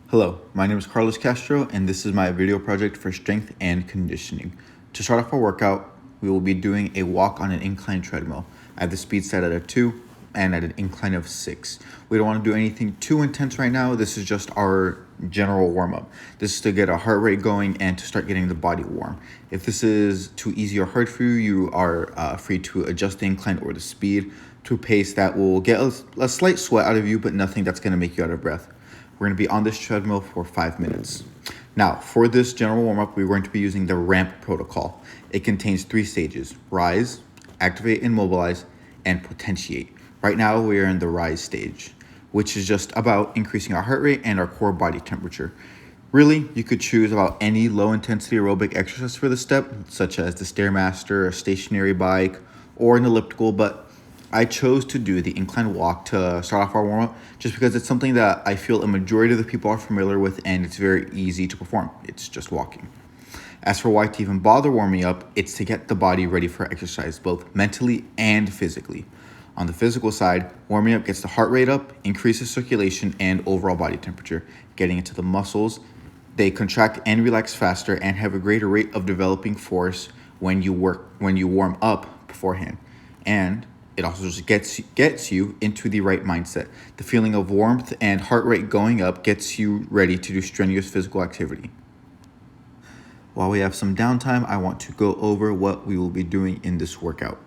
Hello, my name is Carlos Castro, and this is my video project for strength and conditioning. To start off our workout, we will be doing a walk on an incline treadmill at the speed set at a 2 and at an incline of 6. We don't want to do anything too intense right now. This is just our general warm-up. This is to get our heart rate going and to start getting the body warm. If this is too easy or hard for you, you are free to adjust the incline or the speed to a pace that will get a slight sweat out of you, but nothing that's going to make you out of breath. We're going to be on this treadmill for 5 minutes. Now, for this general warm-up, we're going to be using the RAMP protocol. It contains 3 stages: rise, activate and mobilize, and potentiate. Right now, we are in the rise stage, which is just about increasing our heart rate and our core body temperature. Really, you could choose about any low-intensity aerobic exercise for this step, such as the Stairmaster, a stationary bike, or an elliptical, but I chose to do the incline walk to start off our warm-up just because it's something that I feel a majority of the people are familiar with and it's very easy to perform. It's just walking. As for why to even bother warming up, it's to get the body ready for exercise, both mentally and physically. On the physical side, warming up gets the heart rate up, increases circulation and overall body temperature. Getting into the muscles, they contract and relax faster and have a greater rate of developing force when you warm up beforehand. And it also just gets you into the right mindset. The feeling of warmth and heart rate going up gets you ready to do strenuous physical activity. While we have some downtime, I want to go over what we will be doing in this workout.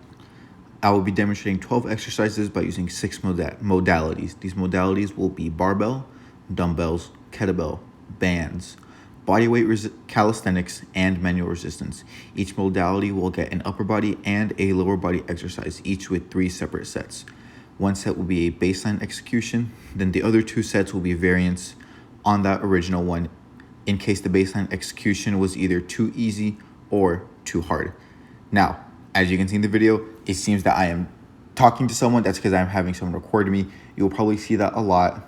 I will be demonstrating 12 exercises by using 6 modalities. These modalities will be barbell, dumbbells, kettlebell, bands, bodyweight calisthenics, and manual resistance. Each modality will get an upper body and a lower body exercise, each with 3 separate sets. One set will be a baseline execution, then the other 2 sets will be variants on that original one in case the baseline execution was either too easy or too hard. Now, as you can see in the video, it seems that I am talking to someone. That's because I'm having someone record me. You'll probably see that a lot,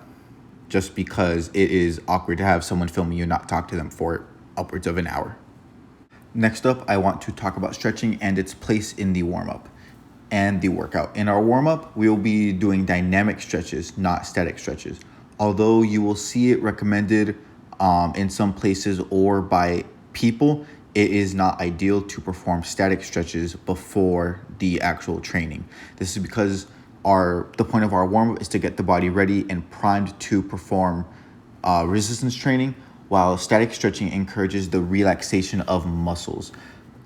just because it is awkward to have someone filming you and not talk to them for upwards of an hour. Next up, I want to talk about stretching and its place in the warm-up and the workout. In our warm-up, we will be doing dynamic stretches, not static stretches. Although you will see it recommended in some places or by people, it is not ideal to perform static stretches before the actual training. This is because the point of our warm-up is to get the body ready and primed to perform resistance training, while static stretching encourages the relaxation of muscles.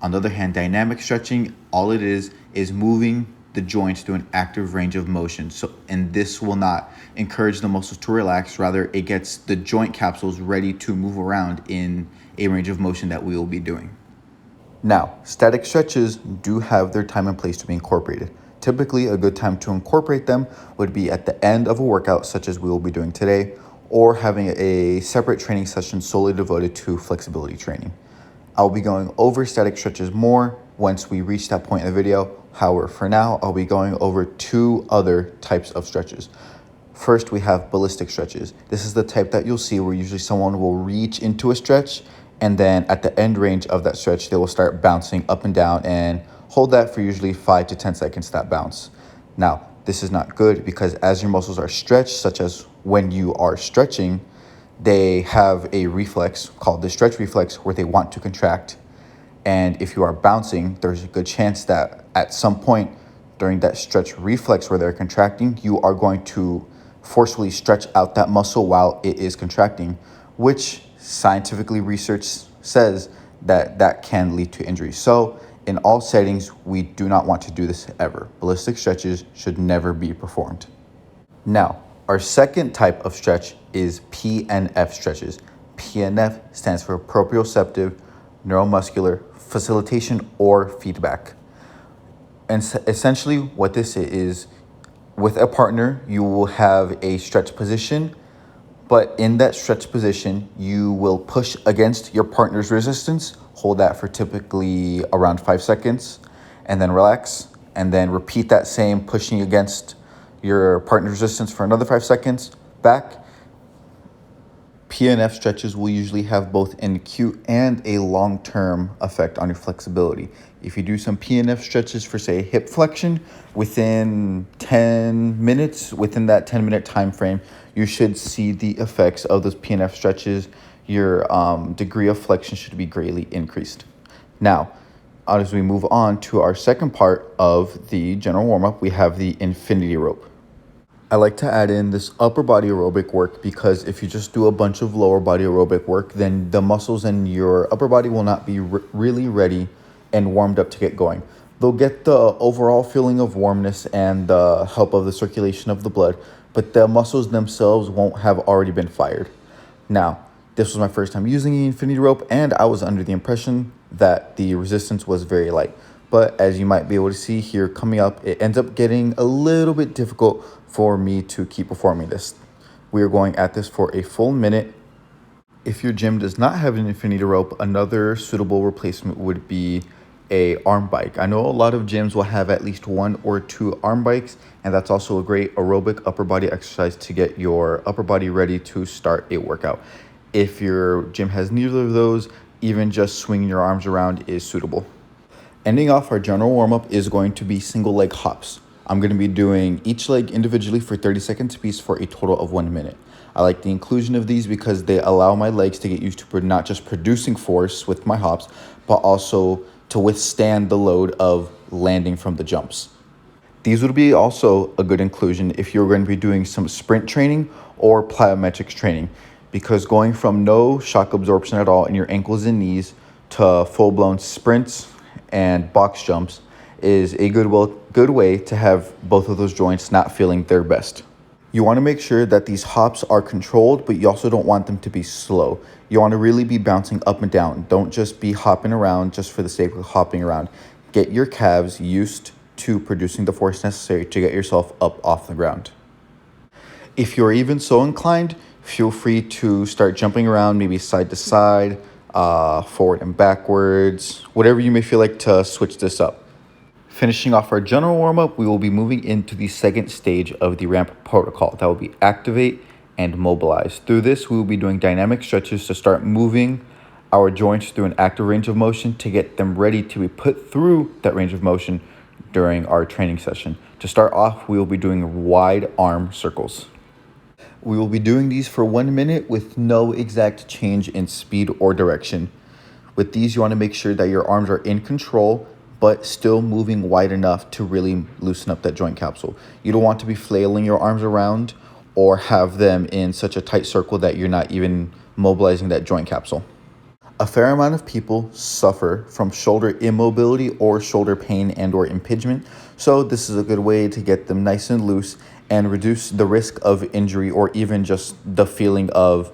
On the other hand, dynamic stretching, all it is moving the joints through an active range of motion. And this will not encourage the muscles to relax, rather it gets the joint capsules ready to move around in a range of motion that we will be doing. Now, static stretches do have their time and place to be incorporated. Typically, a good time to incorporate them would be at the end of a workout, such as we will be doing today, or having a separate training session solely devoted to flexibility training. I'll be going over static stretches more once we reach that point in the video. However, for now, I'll be going over 2 other types of stretches. First, we have ballistic stretches. This is the type that you'll see where usually someone will reach into a stretch, and then at the end range of that stretch, they will start bouncing up and down and hold that for usually 5 to 10 seconds, that bounce. Now, this is not good because as your muscles are stretched, such as when you are stretching, they have a reflex called the stretch reflex where they want to contract. And if you are bouncing, there's a good chance that at some point during that stretch reflex where they're contracting, you are going to forcefully stretch out that muscle while it is contracting, which scientifically research says that can lead to injury. So in all settings, we do not want to do this ever. Ballistic stretches should never be performed. Now, our second type of stretch is PNF stretches. PNF stands for proprioceptive neuromuscular facilitation or feedback. And essentially what this is, with a partner, you will have a stretch position, but in that stretch position, you will push against your partner's resistance, hold that for typically around 5 seconds, and then relax, and then repeat that same pushing against your partner's resistance for another 5 seconds, back. PNF stretches will usually have both an acute and a long-term effect on your flexibility. If you do some PNF stretches for, say, hip flexion within 10 minutes, within that 10-minute time frame, you should see the effects of those PNF stretches. Your degree of flexion should be greatly increased. Now, as we move on to our second part of the general warm-up, we have the infinity rope. I like to add in this upper body aerobic work because if you just do a bunch of lower body aerobic work, then the muscles in your upper body will not be really ready and warmed up to get going. They'll get the overall feeling of warmness and the help of the circulation of the blood, but the muscles themselves won't have already been fired. Now, this was my first time using the infinity rope, and I was under the impression that the resistance was very light. But as you might be able to see here coming up, it ends up getting a little bit difficult for me to keep performing this. We are going at this for a full minute. If your gym does not have an infinity rope, another suitable replacement would be a arm bike. I know a lot of gyms will have at least 1 or 2 arm bikes, and that's also a great aerobic upper body exercise to get your upper body ready to start a workout. If your gym has neither of those, even just swinging your arms around is suitable. Ending off our general warm-up is going to be single leg hops. I'm going to be doing each leg individually for 30 seconds apiece for a total of 1 minute. I like the inclusion of these because they allow my legs to get used to not just producing force with my hops, but also to withstand the load of landing from the jumps. These would be also a good inclusion if you're going to be doing some sprint training or plyometrics training, because going from no shock absorption at all in your ankles and knees to full-blown sprints and box jumps is a good way to have both of those joints not feeling their best. You want to make sure that these hops are controlled, but you also don't want them to be slow. You want to really be bouncing up and down. Don't just be hopping around just for the sake of hopping around. Get your calves used to producing the force necessary to get yourself up off the ground. If you're even so inclined, feel free to start jumping around, maybe side to side, forward and backwards, whatever you may feel like to switch this up. Finishing off our general warm-up, we will be moving into the second stage of the ramp protocol. That will be activate and mobilize. Through this, we will be doing dynamic stretches to start moving our joints through an active range of motion to get them ready to be put through that range of motion during our training session. To start off, we will be doing wide arm circles. We will be doing these for 1 minute with no exact change in speed or direction. With these, you want to make sure that your arms are in control, but still moving wide enough to really loosen up that joint capsule. You don't want to be flailing your arms around or have them in such a tight circle that you're not even mobilizing that joint capsule. A fair amount of people suffer from shoulder immobility or shoulder pain and or impingement, so this is a good way to get them nice and loose and reduce the risk of injury or even just the feeling of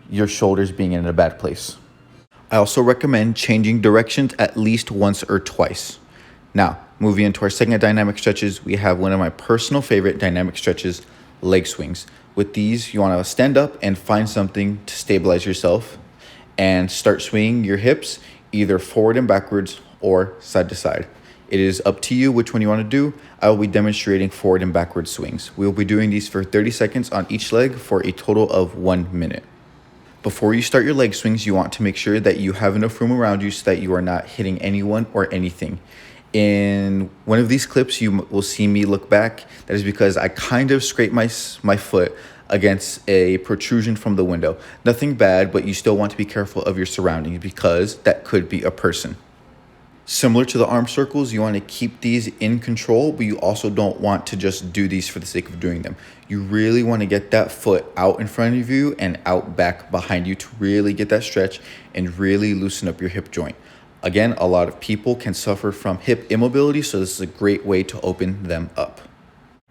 your shoulders being in a bad place. I also recommend changing directions at least once or twice. Now, moving into our second dynamic stretches, we have one of my personal favorite dynamic stretches, leg swings. With these, you want to stand up and find something to stabilize yourself and start swinging your hips either forward and backwards or side to side. It is up to you which one you want to do. I will be demonstrating forward and backward swings. We will be doing these for 30 seconds on each leg for a total of 1 minute. Before you start your leg swings, you want to make sure that you have enough room around you so that you are not hitting anyone or anything. In one of these clips, you will see me look back. That is because I kind of scraped my foot against a protrusion from the window. Nothing bad, but you still want to be careful of your surroundings because that could be a person. Similar to the arm circles, you want to keep these in control, but you also don't want to just do these for the sake of doing them. You really want to get that foot out in front of you and out back behind you to really get that stretch and really loosen up your hip joint. Again, a lot of people can suffer from hip immobility, so this is a great way to open them up.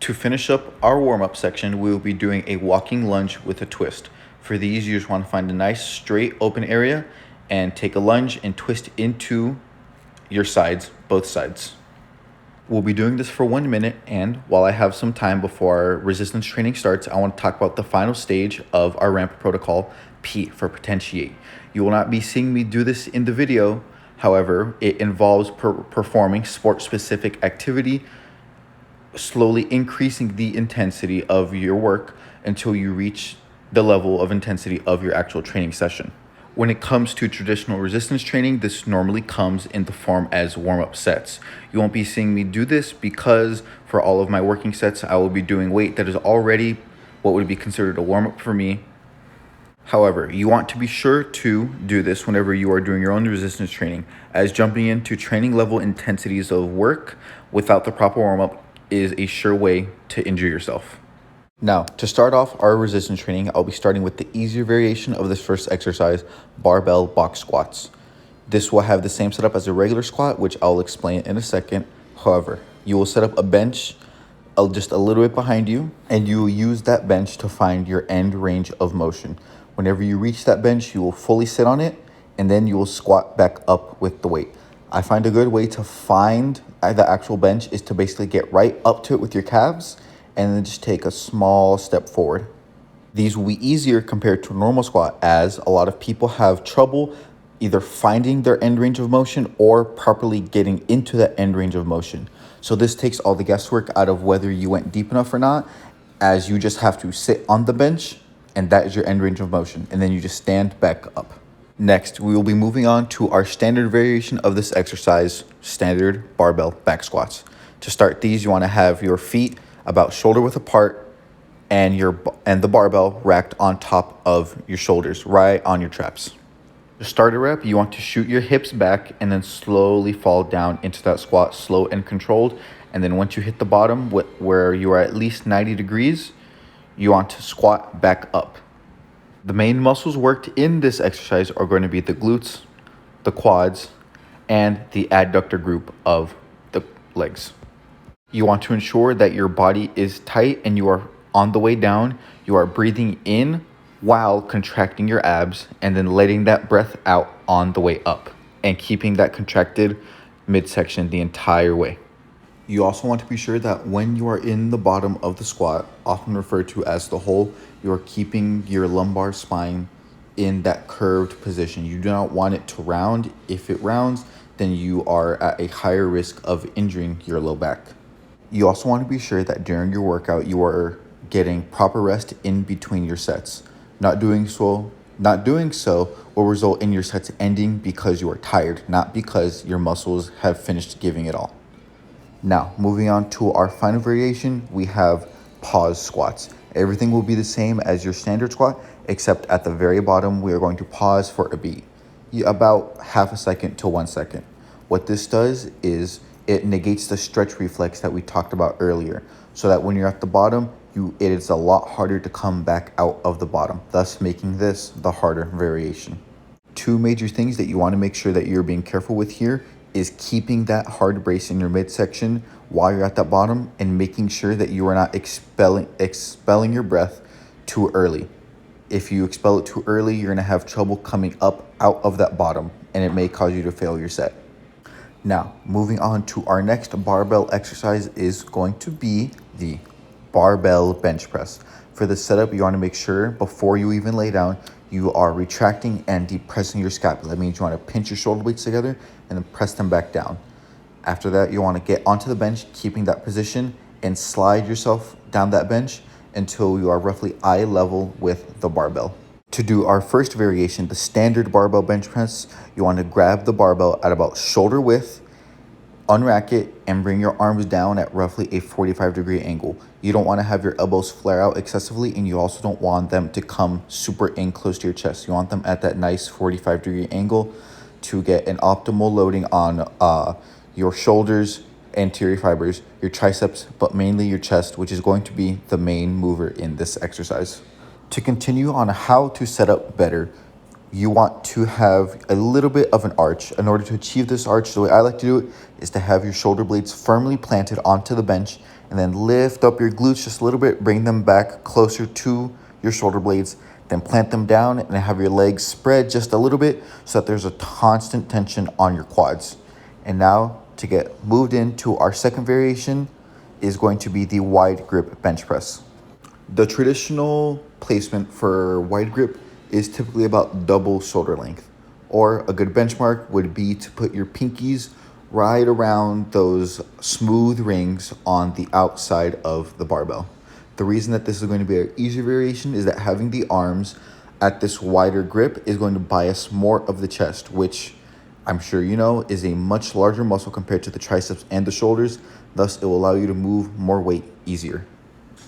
To finish up our warm-up section, we will be doing a walking lunge with a twist. For these, you just want to find a nice straight open area and take a lunge and twist into your sides, both sides. We'll be doing this for 1 minute, and while I have some time before our resistance training starts, I want to talk about the final stage of our ramp protocol, P for potentiate. You will not be seeing me do this in the video. However, it involves performing sport-specific activity, slowly increasing the intensity of your work until you reach the level of intensity of your actual training session. When it comes to traditional resistance training, this normally comes in the form as warm-up sets. You won't be seeing me do this because for all of my working sets, I will be doing weight that is already what would be considered a warm-up for me. However, you want to be sure to do this whenever you are doing your own resistance training, as jumping into training level intensities of work without the proper warm-up is a sure way to injure yourself. Now, to start off our resistance training, I'll be starting with the easier variation of this first exercise, barbell box squats. This will have the same setup as a regular squat, which I'll explain in a second. However, you will set up a bench just a little bit behind you, and you will use that bench to find your end range of motion. Whenever you reach that bench, you will fully sit on it, and then you will squat back up with the weight. I find a good way to find the actual bench is to basically get right up to it with your calves, and then just take a small step forward. These will be easier compared to a normal squat, as a lot of people have trouble either finding their end range of motion or properly getting into that end range of motion. So this takes all the guesswork out of whether you went deep enough or not, as you just have to sit on the bench and that is your end range of motion, and then you just stand back up. Next, we will be moving on to our standard variation of this exercise, standard barbell back squats. To start these, you want to have your feet about shoulder width apart and the barbell racked on top of your shoulders, right on your traps. To start a rep, you want to shoot your hips back and then slowly fall down into that squat, slow and controlled. And then once you hit the bottom where you are at least 90 degrees, you want to squat back up. The main muscles worked in this exercise are going to be the glutes, the quads, and the adductor group of the legs. You want to ensure that your body is tight and you are on the way down. You are breathing in while contracting your abs and then letting that breath out on the way up and keeping that contracted midsection the entire way. You also want to be sure that when you are in the bottom of the squat, often referred to as the hole, you are keeping your lumbar spine in that curved position. You do not want it to round. If it rounds, then you are at a higher risk of injuring your low back. You also want to be sure that during your workout, you are getting proper rest in between your sets. Not doing so will result in your sets ending because you are tired, not because your muscles have finished giving it all. Now, moving on to our final variation, we have pause squats. Everything will be the same as your standard squat, except at the very bottom, we are going to pause for a beat, about half a second to 1 second. What this does is it negates the stretch reflex that we talked about earlier, so that when you're at the bottom, it is a lot harder to come back out of the bottom, thus making this the harder variation. Two major things that you want to make sure that you're being careful with here is keeping that hard brace in your midsection while you're at that bottom and making sure that you are not expelling your breath too early. If you expel it too early, you're going to have trouble coming up out of that bottom, and it may cause you to fail your set. Now, moving on to our next barbell exercise is going to be the barbell bench press. For this setup, you want to make sure before you even lay down, you are retracting and depressing your scapula. That means you want to pinch your shoulder blades together and then press them back down. After that, you want to get onto the bench, keeping that position, and slide yourself down that bench until you are roughly eye level with the barbell. To do our first variation, the standard barbell bench press, you want to grab the barbell at about shoulder width, unrack it, and bring your arms down at roughly a 45-degree angle. You don't want to have your elbows flare out excessively, and you also don't want them to come super in close to your chest. You want them at that nice 45-degree angle to get an optimal loading on your shoulders, anterior fibers, your triceps, but mainly your chest, which is going to be the main mover in this exercise. To continue on how to set up better, you want to have a little bit of an arch. In order to achieve this arch, the way I like to do it is to have your shoulder blades firmly planted onto the bench and then lift up your glutes just a little bit, bring them back closer to your shoulder blades, then plant them down and have your legs spread just a little bit so that there's a constant tension on your quads. And now to get moved into our second variation is going to be the wide grip bench press. The traditional placement for wide grip is typically about double shoulder length, or a good benchmark would be to put your pinkies right around those smooth rings on the outside of the barbell. The reason that this is going to be an easier variation is that having the arms at this wider grip is going to bias more of the chest, which I'm sure you know is a much larger muscle compared to the triceps and the shoulders. Thus, it will allow you to move more weight easier.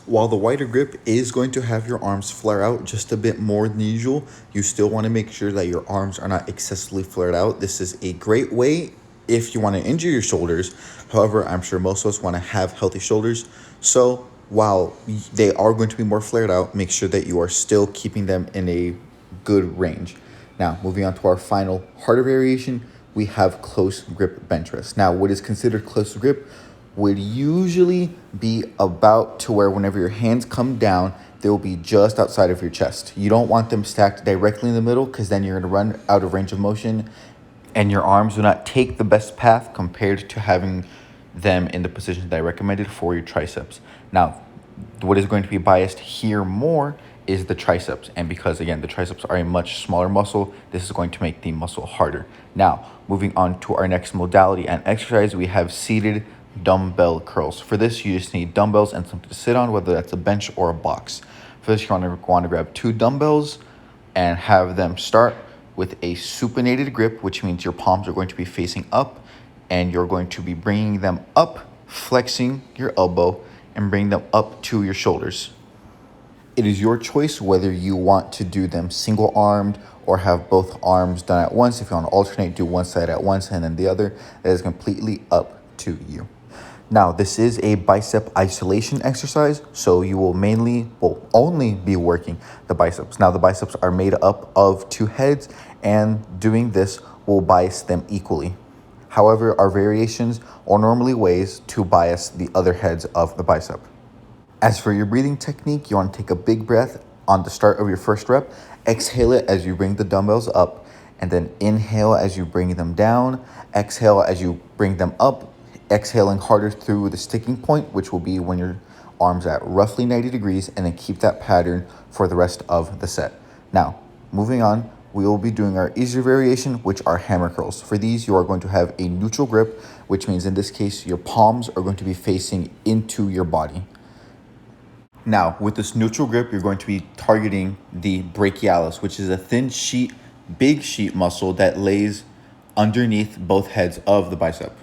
While the wider grip is going to have your arms flare out just a bit more than usual, you still want to make sure that your arms are not excessively flared out. This is a great way if you want to injure your shoulders. However, I'm sure most of us want to have healthy shoulders. So while they are going to be more flared out, make sure that you are still keeping them in a good range. Now, moving on to our final harder variation, we have close grip bench press. Now, what is considered close grip would usually be about to where whenever your hands come down, they will be just outside of your chest. You don't want them stacked directly in the middle because then you're going to run out of range of motion and your arms will not take the best path compared to having them in the position that I recommended for your triceps. Now, what is going to be biased here more is the triceps. And because, again, the triceps are a much smaller muscle, this is going to make the muscle harder. Now, moving on to our next modality and exercise, we have seated dumbbell curls. For this, you just need dumbbells and something to sit on, whether that's a bench or a box. For this, you want to grab 2 dumbbells and have them start with a supinated grip, which means your palms are going to be facing up and you're going to be bringing them up, flexing your elbow and bring them up to your shoulders. It is your choice whether you want to do them single-armed or have both arms done at once. If you want to alternate, do one side at once and then the other. That is completely up to you. Now, this is a bicep isolation exercise, so you will only be working the biceps. Now, the biceps are made up of 2 heads, and doing this will bias them equally. However, our variations are normally ways to bias the other heads of the bicep. As for your breathing technique, you want to take a big breath on the start of your first rep, exhale it as you bring the dumbbells up, and then inhale as you bring them down, exhale as you bring them up, exhaling harder through the sticking point, which will be when your arms at roughly 90 degrees, and then keep that pattern for the rest of the set. Now, moving on, we will be doing our easier variation, which are hammer curls. For these, you are going to have a neutral grip, which means in this case, your palms are going to be facing into your body. Now, with this neutral grip, you're going to be targeting the brachialis, which is a thin sheet, big sheet muscle that lays underneath both heads of the bicep.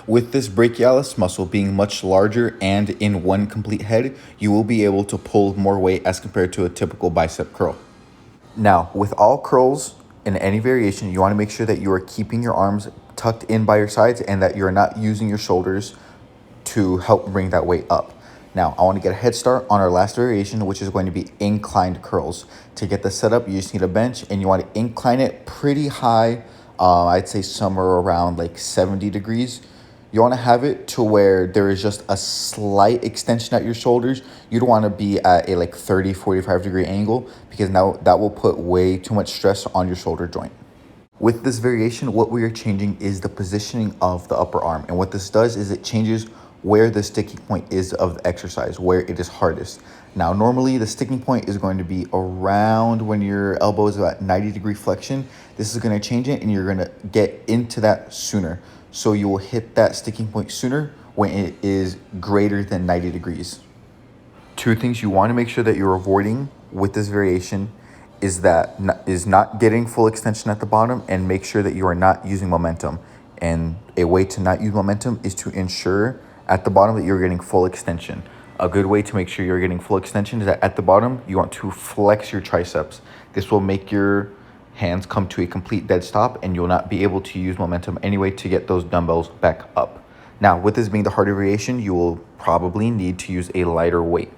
With this brachialis muscle being much larger and in one complete head, you will be able to pull more weight as compared to a typical bicep curl. Now, with all curls in any variation, you want to make sure that you are keeping your arms tucked in by your sides and that you're not using your shoulders to help bring that weight up. Now, I want to get a head start on our last variation, which is going to be inclined curls. To get this set up, you just need a bench and you want to incline it pretty high. I'd say somewhere around like 70 degrees. You want to have it to where there is just a slight extension at your shoulders. You don't want to be at a like 30, 45 degree angle because now that will put way too much stress on your shoulder joint. With this variation, what we are changing is the positioning of the upper arm. And what this does is it changes where the sticking point is of the exercise, where it is hardest. Now, normally the sticking point is going to be around when your elbow is about 90 degree flexion. This is going to change it and you're going to get into that sooner. So you will hit that sticking point sooner when it is greater than 90 degrees. 2 things you want to make sure that you're avoiding with this variation is not getting full extension at the bottom, and make sure that you are not using momentum. And a way to not use momentum is to ensure at the bottom that you're getting full extension. A good way to make sure you're getting full extension is that at the bottom, you want to flex your triceps. This will make your hands come to a complete dead stop and you'll not be able to use momentum anyway to get those dumbbells back up. Now, with this being the harder variation, you will probably need to use a lighter weight.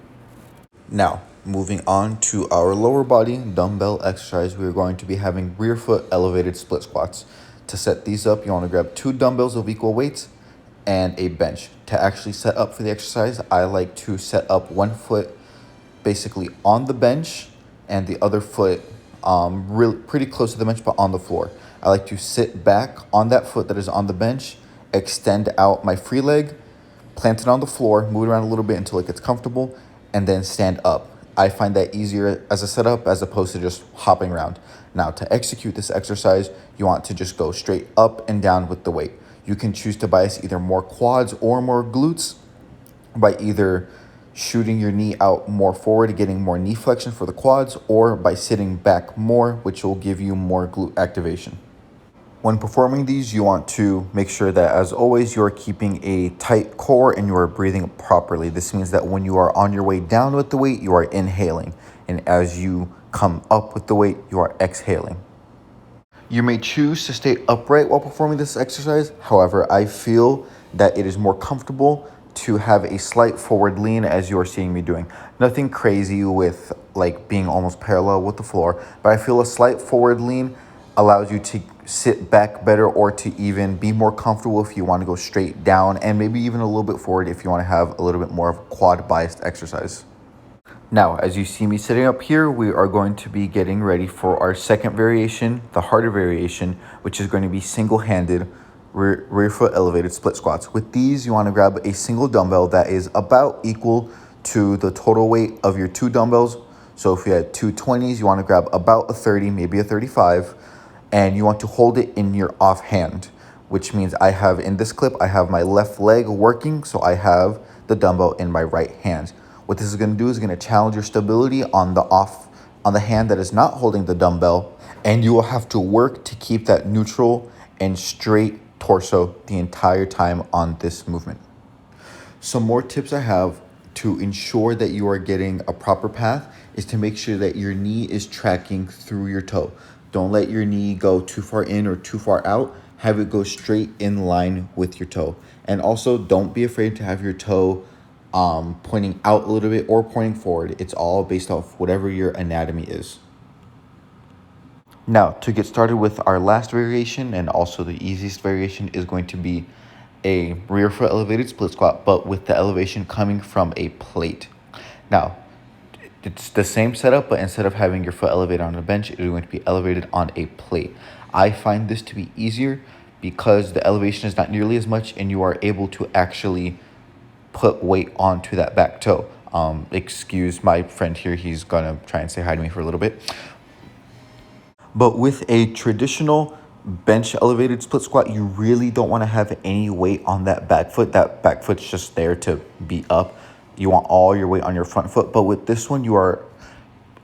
Now, moving on to our lower body dumbbell exercise, we're going to be having rear foot elevated split squats. To set these up, you want to grab 2 dumbbells of equal weights and a bench. To actually set up for the exercise, I like to set up one foot basically on the bench and the other foot pretty close to the bench but on the floor. I like to sit back on that foot that is on the bench, extend out my free leg, plant it on the floor, move it around a little bit until it gets comfortable, and then stand up. I find that easier as a setup as opposed to just hopping around. Now, to execute this exercise, you want to just go straight up and down with the weight. You can choose to bias either more quads or more glutes by either shooting your knee out more forward, getting more knee flexion for the quads, or by sitting back more, which will give you more glute activation. When performing these, you want to make sure that, as always, you're keeping a tight core and you are breathing properly. This means that when you are on your way down with the weight, you are inhaling. And as you come up with the weight, you are exhaling. You may choose to stay upright while performing this exercise. However, I feel that it is more comfortable to have a slight forward lean, as you are seeing me doing. Nothing crazy with like being almost parallel with the floor, but I feel a slight forward lean allows you to sit back better, or to even be more comfortable if you want to go straight down, and maybe even a little bit forward if you want to have a little bit more of a quad biased exercise. Now, as you see me sitting up here, we are going to be getting ready for our second variation, the harder variation, which is going to be single-handed rear foot elevated split squats. With these, you want to grab a single dumbbell that is about equal to the total weight of your two dumbbells. So if you had two 20s, you want to grab about a 30, maybe a 35, and you want to hold it in your offhand, which means I have, in this clip, I have my left leg working, so I have the dumbbell in my right hand. What this is going to do is going to challenge your stability on the hand that is not holding the dumbbell, and you will have to work to keep that neutral and straight torso the entire time on this movement. Some more tips I have to ensure that you are getting a proper path is to make sure that your knee is tracking through your toe. Don't let your knee go too far in or too far out. Have it go straight in line with your toe. And also, don't be afraid to have your toe pointing out a little bit or pointing forward. It's all based off whatever your anatomy is. Now, to get started with our last variation, and also the easiest variation, is going to be a rear foot elevated split squat, but with the elevation coming from a plate. Now, it's the same setup, but instead of having your foot elevated on a bench, it is going to be elevated on a plate. I find this to be easier because the elevation is not nearly as much, and you are able to actually put weight onto that back toe. Excuse my friend here, he's gonna try and say hi to me for a little bit. But with a traditional bench elevated split squat, you really don't want to have any weight on that back foot. That back foot's just there to be up. You want all your weight on your front foot. But with this one, you are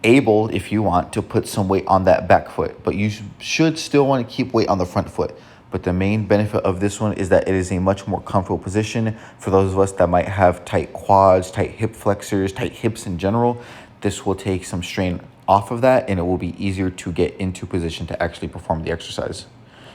able, if you want, to put some weight on that back foot. But you should still want to keep weight on the front foot. But the main benefit of this one is that it is a much more comfortable position for those of us that might have tight quads, tight hip flexors, tight hips in general. This will take some strain off of that, and it will be easier to get into position to actually perform the exercise.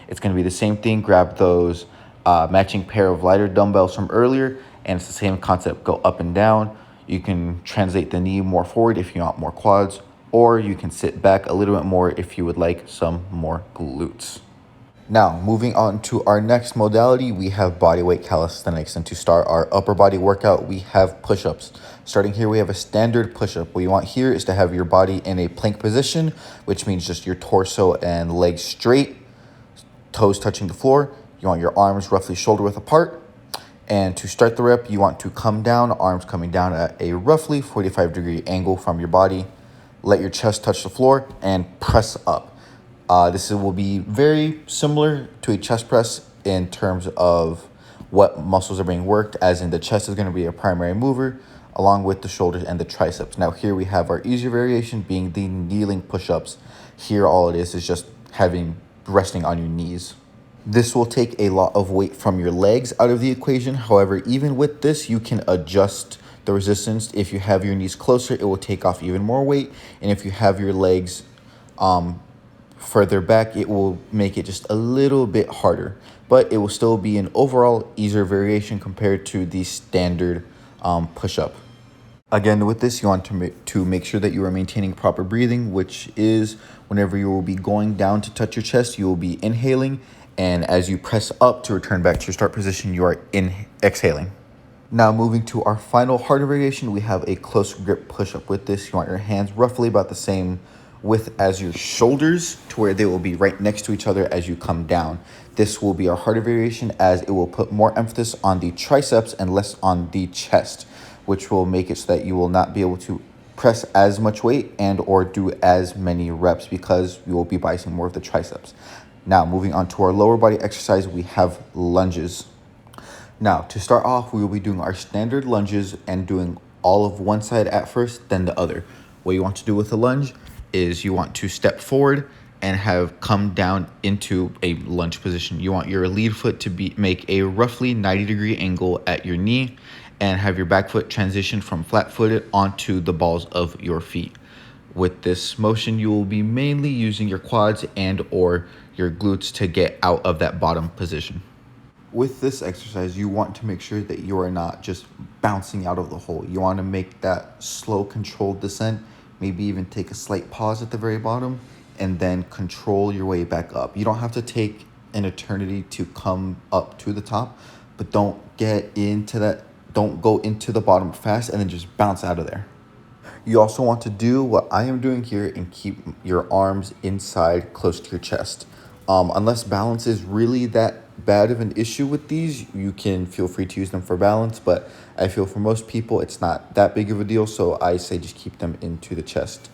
It's going to be the same thing. Grab those matching pair of lighter dumbbells from earlier, and it's the same concept. Go up and down. You can translate the knee more forward if you want more quads, or you can sit back a little bit more if you would like some more glutes. Now, moving on to our next modality, we have bodyweight calisthenics. And to start our upper body workout, we have push-ups. Starting here, we have a standard push-up. What you want here is to have your body in a plank position, which means just your torso and legs straight, toes touching the floor. You want your arms roughly shoulder width apart. And to start the rep, you want to come down, arms coming down at a roughly 45-degree angle from your body. Let your chest touch the floor and press up. This will be very similar to a chest press in terms of what muscles are being worked, as in the chest is going to be a primary mover, along with the shoulders and the triceps. Now here we have our easier variation being the kneeling push-ups. Here all it is just resting on your knees. This will take a lot of weight from your legs out of the equation. However, even with this, you can adjust the resistance. If you have your knees closer, it will take off even more weight. And if you have your legs further back, it will make it just a little bit harder, but it will still be an overall easier variation compared to the standard push-up. Again, with this, you want to make sure that you are maintaining proper breathing, which is whenever you will be going down to touch your chest, you will be inhaling, and as you press up to return back to your start position, you are exhaling. Now, moving to our final harder variation, we have a close grip push-up. With this, you want your hands roughly about the same width as your shoulders, to where they will be right next to each other as you come down. This will be our harder variation, as it will put more emphasis on the triceps and less on the chest, which will make it so that you will not be able to press as much weight and or do as many reps, because you will be biasing more of the triceps. Now, moving on to our lower body exercise, we have lunges. Now, to start off, we will be doing our standard lunges and doing all of one side at first, then the other. What you want to do with a lunge is you want to step forward and have come down into a lunge position. You want your lead foot to make a roughly 90-degree angle at your knee and have your back foot transition from flat-footed onto the balls of your feet. With this motion, you will be mainly using your quads and or your glutes to get out of that bottom position. With this exercise, you want to make sure that you are not just bouncing out of the hole. You want to make that slow, controlled descent, maybe even take a slight pause at the very bottom, and then control your way back up. You don't have to take an eternity to come up to the top, but don't get into that. Don't go into the bottom fast and then just bounce out of there. You also want to do what I am doing here and keep your arms inside close to your chest. Unless balance is really that bad of an issue with these, you can feel free to use them for balance, but I feel for most people it's not that big of a deal, so I say just keep them into the chest.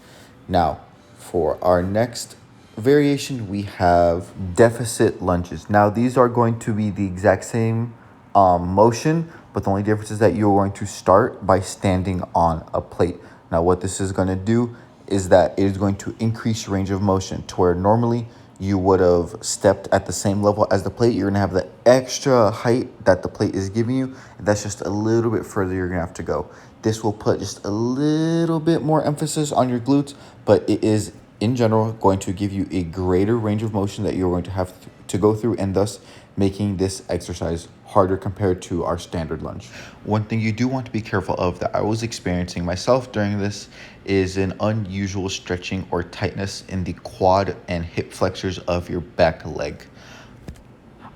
Now, for our next variation, we have deficit lunges. Now, these are going to be the exact same motion, but the only difference is that you're going to start by standing on a plate. Now, what this is going to do is that it is going to increase your range of motion to where normally you would have stepped at the same level as the plate. You're going to have the extra height that the plate is giving you. And that's just a little bit further you're going to have to go. This will put just a little bit more emphasis on your glutes, but it is in general going to give you a greater range of motion that you're going to have to go through, and thus making this exercise harder compared to our standard lunge. One thing you do want to be careful of that I was experiencing myself during this is an unusual stretching or tightness in the quad and hip flexors of your back leg.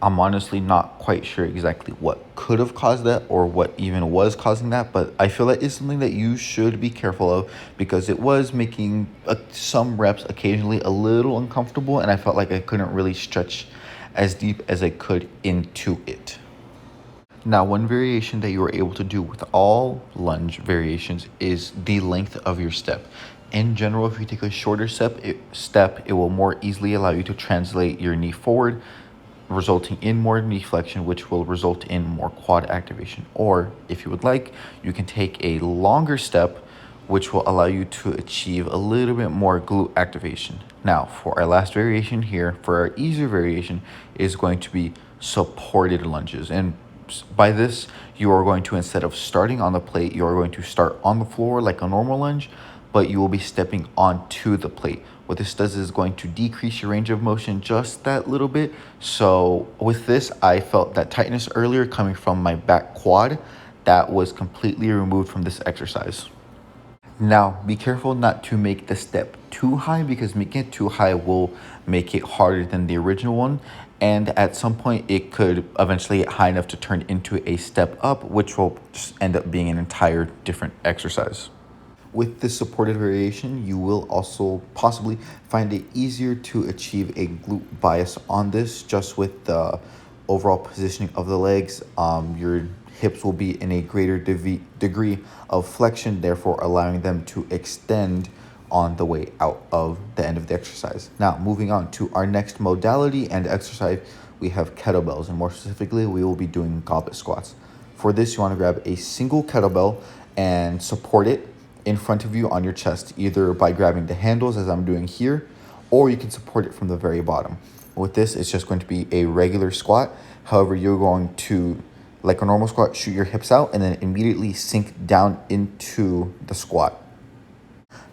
I'm honestly not quite sure exactly what could have caused that or what even was causing that, but I feel that is something that you should be careful of because it was making some reps occasionally a little uncomfortable, and I felt like I couldn't really stretch as deep as I could into it. Now, one variation that you are able to do with all lunge variations is the length of your step. In general, if you take a shorter step, it will more easily allow you to translate your knee forward, resulting in more knee flexion, which will result in more quad activation. Or if you would like, you can take a longer step, which will allow you to achieve a little bit more glute activation. Now, for our last variation here, for our easier variation, is going to be supported lunges. And by this, you are going to, instead of starting on the plate, you are going to start on the floor like a normal lunge, but you will be stepping onto the plate. What this does is going to decrease your range of motion just that little bit. So with this, I felt that tightness earlier coming from my back quad that was completely removed from this exercise. Now, be careful not to make the step too high because making it too high will make it harder than the original one. And at some point, it could eventually get high enough to turn into a step up, which will just end up being an entire different exercise. With this supported variation, you will also possibly find it easier to achieve a glute bias on this just with the overall positioning of the legs. Your hips will be in a greater degree of flexion, therefore allowing them to extend on the way out of the end of the exercise. Now, moving on to our next modality and exercise, we have kettlebells, and more specifically, we will be doing goblet squats. For this, you want to grab a single kettlebell and support it in front of you on your chest, either by grabbing the handles as I'm doing here, or you can support it from the very bottom. With this, it's just going to be a regular squat. However, you're going to, like a normal squat, shoot your hips out and then immediately sink down into the squat.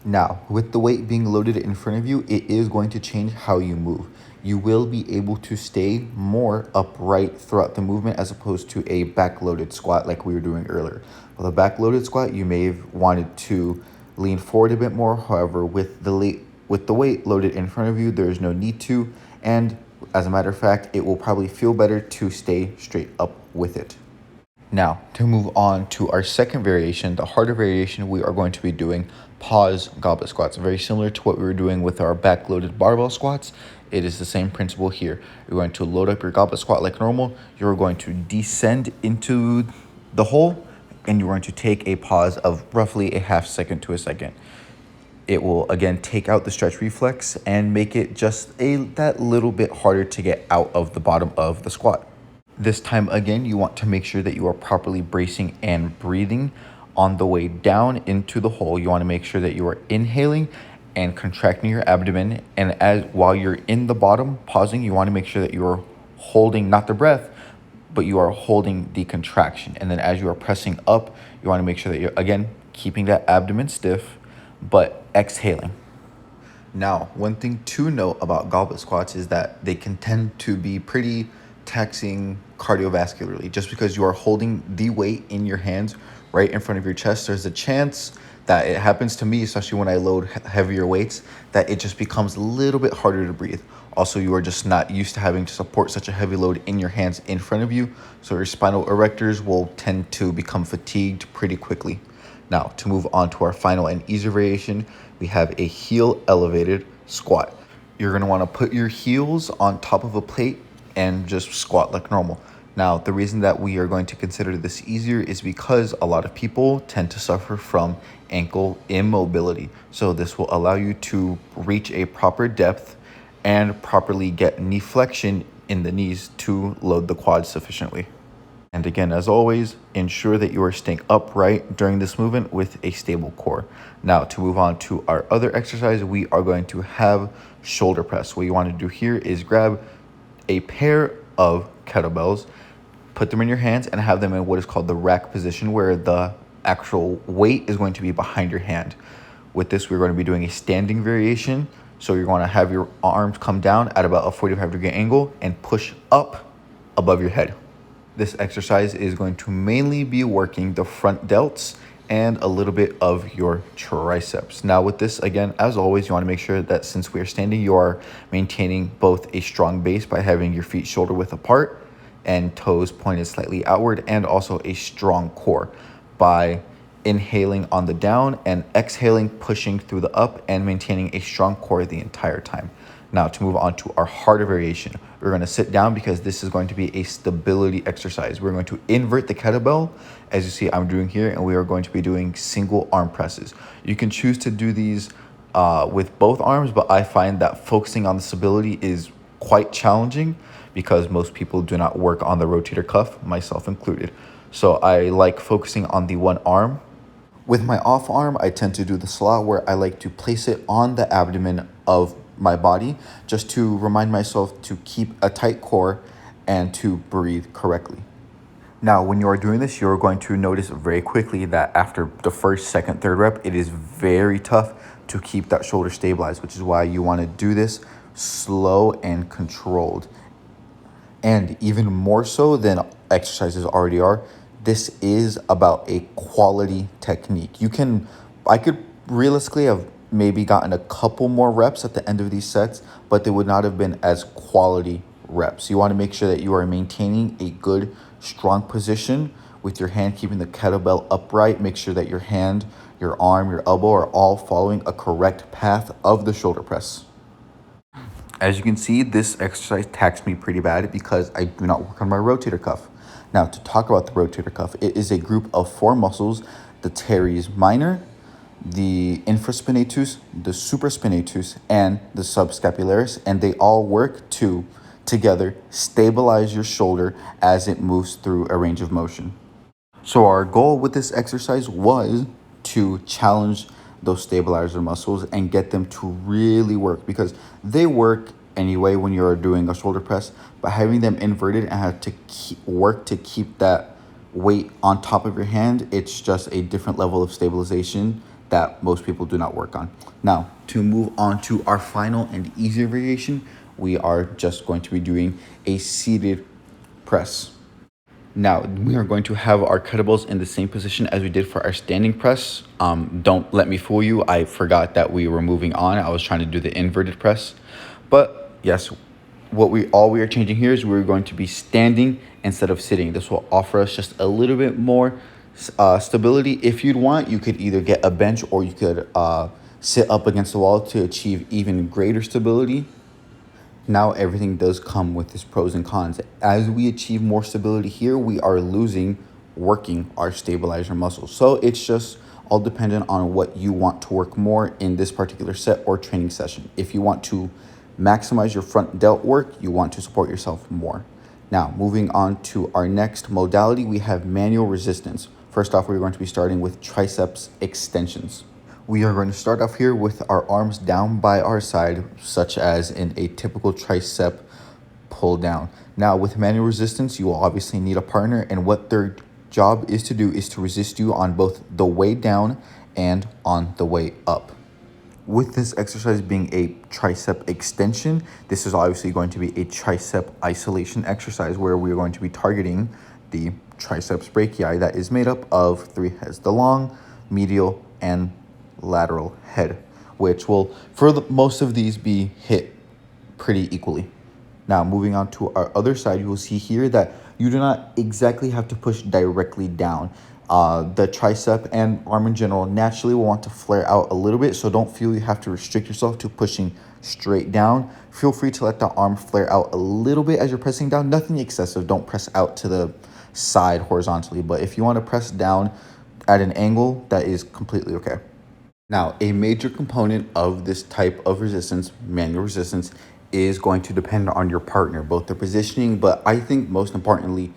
Now, with the weight being loaded in front of you, it is going to change how you move. You will be able to stay more upright throughout the movement as opposed to a back-loaded squat like we were doing earlier. With a back-loaded squat, you may have wanted to lean forward a bit more. However, with the weight loaded in front of you, there is no need to. And as a matter of fact, it will probably feel better to stay straight up with it. Now, to move on to our second variation, the harder variation, we are going to be doing pause goblet squats. Very similar to what we were doing with our back-loaded barbell squats. It is the same principle here. You're going to load up your goblet squat like normal. You're going to descend into the hole, and you're going to take a pause of roughly a half second to a second. It will, again, take out the stretch reflex and make it just that little bit harder to get out of the bottom of the squat. This time, again, you want to make sure that you are properly bracing and breathing on the way down into the hole, you want to make sure that you are inhaling and contracting your abdomen. And as while you're in the bottom, pausing, you want to make sure that you are holding not the breath, but you are holding the contraction. And then as you are pressing up, you want to make sure that you're, again, keeping that abdomen stiff, but exhaling. Now, one thing to note about goblet squats is that they can tend to be pretty taxing cardiovascularly. Just because you are holding the weight in your hands right in front of your chest, there's a chance that it happens to me, especially when I load heavier weights, that it just becomes a little bit harder to breathe. Also, you are just not used to having to support such a heavy load in your hands in front of you, so your spinal erectors will tend to become fatigued pretty quickly. Now, to move on to our final and easier variation, we have a heel elevated squat. You're gonna wanna put your heels on top of a plate and just squat like normal. Now, the reason that we are going to consider this easier is because a lot of people tend to suffer from ankle immobility. So this will allow you to reach a proper depth and properly get knee flexion in the knees to load the quads sufficiently. And again, as always, ensure that you are staying upright during this movement with a stable core. Now, to move on to our other exercise, we are going to have shoulder press. What you want to do here is grab a pair of kettlebells, put them in your hands, and have them in what is called the rack position, where the actual weight is going to be behind your hand. With this, we're going to be doing a standing variation. So you're going to have your arms come down at about a 45-degree angle and push up above your head. This exercise is going to mainly be working the front delts and a little bit of your triceps. Now with this, again, as always, you want to make sure that since we are standing, you are maintaining both a strong base by having your feet shoulder width apart and toes pointed slightly outward, and also a strong core by inhaling on the down and exhaling, pushing through the up, and maintaining a strong core the entire time. Now to move on to our harder variation, we're going to sit down because this is going to be a stability exercise. We're going to invert the kettlebell, as you see I'm doing here, and we are going to be doing single arm presses. You can choose to do these with both arms, but I find that focusing on the stability is quite challenging because most people do not work on the rotator cuff, myself included. So I like focusing on the one arm. With my off arm, I tend to do the slot where I like to place it on the abdomen of my body just to remind myself to keep a tight core and to breathe correctly. Now, when you are doing this, you're going to notice very quickly that after the first, second, third rep, it is very tough to keep that shoulder stabilized, which is why you want to do this slow and controlled. And even more so than exercises already are, this is about a quality technique. I could realistically have maybe gotten a couple more reps at the end of these sets, but they would not have been as quality reps. You want to make sure that you are maintaining a good, strong position with your hand keeping the kettlebell upright. Make sure that your hand, your arm, your elbow are all following a correct path of the shoulder press. As you can see, this exercise taxed me pretty bad because I do not work on my rotator cuff. Now, to talk about the rotator cuff, it is a group of 4 muscles: the teres minor, the infraspinatus, the supraspinatus, and the subscapularis, and they all work to together stabilize your shoulder as it moves through a range of motion. So our goal with this exercise was to challenge those stabilizer muscles and get them to really work, because they work anyway when you're doing a shoulder press, but having them inverted and have to work to keep that weight on top of your hand, it's just a different level of stabilization that most people do not work on. Now, to move on to our final and easier variation, we are just going to be doing a seated press. Now, we are going to have our kettlebells in the same position as we did for our standing press. Don't let me fool you. I forgot that we were moving on. I was trying to do the inverted press. But yes, all we are changing here is we're going to be standing instead of sitting. This will offer us just a little bit more stability. If you'd want, you could either get a bench or you could sit up against the wall to achieve even greater stability. Now, everything does come with its pros and cons. As we achieve more stability here, we are losing working our stabilizer muscles. So it's just all dependent on what you want to work more in this particular set or training session. If you want to maximize your front delt work, you want to support yourself more. Now, moving on to our next modality, we have manual resistance. First off, we're going to be starting with triceps extensions. We are going to start off here with our arms down by our side, such as in a typical tricep pull down. Now, with manual resistance, you will obviously need a partner, and what their job is to do is to resist you on both the way down and on the way up. With this exercise being a tricep extension, this is obviously going to be a tricep isolation exercise where we're going to be targeting the triceps brachii that is made up of 3 heads, the long, medial, and lateral head, which will, for most of these, be hit pretty equally. Now, moving on to our other side, you will see here that you do not exactly have to push directly down. The tricep and arm in general naturally will want to flare out a little bit, so don't feel you have to restrict yourself to pushing straight down. Feel free to let the arm flare out a little bit as you're pressing down. Nothing excessive. Don't press out to the side horizontally, but if you want to press down at an angle, that is completely okay. Now, a major component of this type of resistance, manual resistance, is going to depend on your partner, both their positioning, but I think most importantly,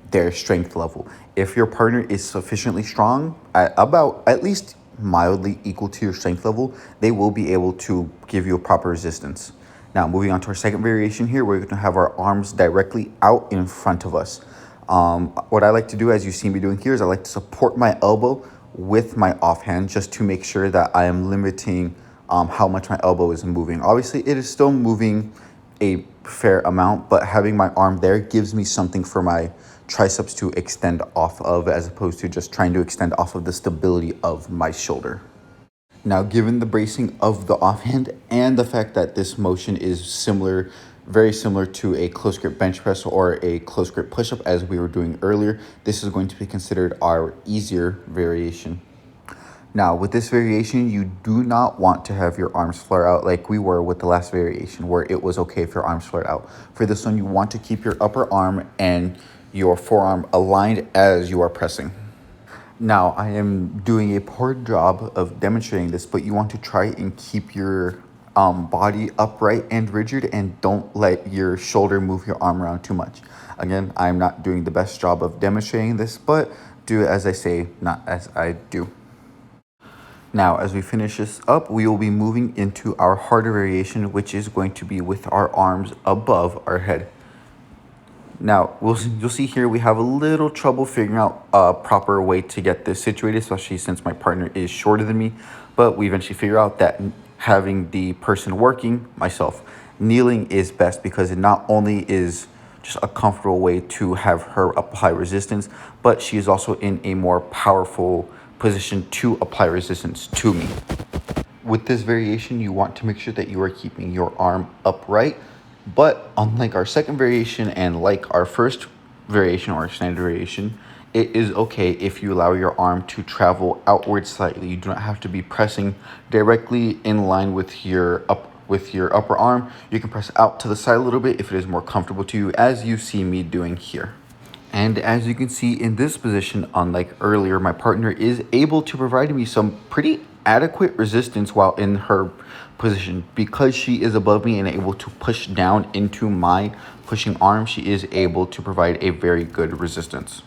their strength level. If your partner is sufficiently strong, at least mildly equal to your strength level, they will be able to give you a proper resistance. Now, moving on to our second variation here, we're going to have our arms directly out in front of us. What I like to do, as you see me doing here, is I like to support my elbow with my offhand just to make sure that I am limiting how much my elbow is moving. Obviously, it is still moving a fair amount, but having my arm there gives me something for my triceps to extend off of, as opposed to just trying to extend off of the stability of my shoulder. Now, given the bracing of the offhand and the fact that this motion is similar, very similar to a close grip bench press or a close grip push-up as we were doing earlier, this is going to be considered our easier variation. Now, with this variation, you do not want to have your arms flare out like we were with the last variation, where it was okay if your arms flared out. For this one, you want to keep your upper arm and your forearm aligned as you are pressing. Now, I am doing a poor job of demonstrating this, but you want to try and keep your body upright and rigid, and don't let your shoulder move your arm around too much. Again, I'm not doing the best job of demonstrating this, but do as I say, not as I do. Now, as we finish this up, we will be moving into our harder variation, which is going to be with our arms above our head. Now, you'll see here we have a little trouble figuring out a proper way to get this situated, especially since my partner is shorter than me. But we eventually figure out that having the person working, myself, kneeling is best, because it not only is just a comfortable way to have her apply resistance, but she is also in a more powerful position to apply resistance to me. With this variation, you want to make sure that you are keeping your arm upright, but unlike our second variation and like our first variation or standard variation, it is okay if you allow your arm to travel outward slightly. You do not have to be pressing directly in line with your upper arm. You can press out to the side a little bit if it is more comfortable to you, as you see me doing here. And as you can see in this position, unlike earlier, my partner is able to provide me some pretty adequate resistance while in her position. Because she is above me and able to push down into my pushing arm, she is able to provide a very good resistance.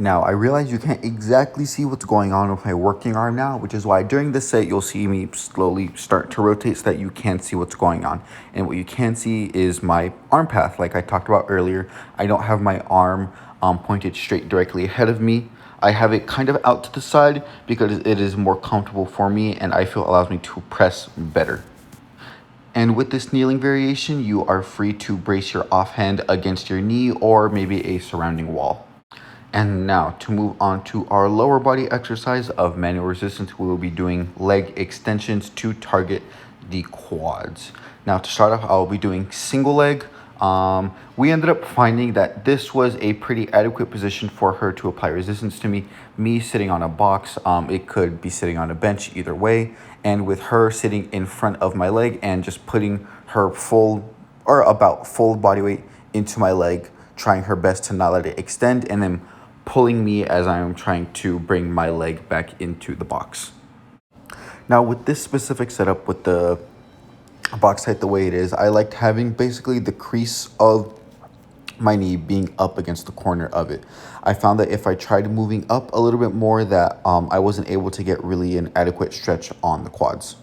Now, I realize you can't exactly see what's going on with my working arm now, which is why during this set, you'll see me slowly start to rotate so that you can see what's going on. And what you can see is my arm path. Like I talked about earlier, I don't have my arm pointed straight directly ahead of me. I have it kind of out to the side because it is more comfortable for me and I feel allows me to press better. And with this kneeling variation, you are free to brace your offhand against your knee or maybe a surrounding wall. And now to move on to our lower body exercise of manual resistance, we will be doing leg extensions to target the quads. Now to start off, I'll be doing single leg. We ended up finding that this was a pretty adequate position for her to apply resistance to me. Me sitting on a box, it could be sitting on a bench, either way. And with her sitting in front of my leg and just putting her full or about full body weight into my leg, trying her best to not let it extend, and then pulling me as I am trying to bring my leg back into the box. Now with this specific setup with the box height the way it is, I liked having basically the crease of my knee being up against the corner of it. I found that if I tried moving up a little bit more, that I wasn't able to get really an adequate stretch on the quads.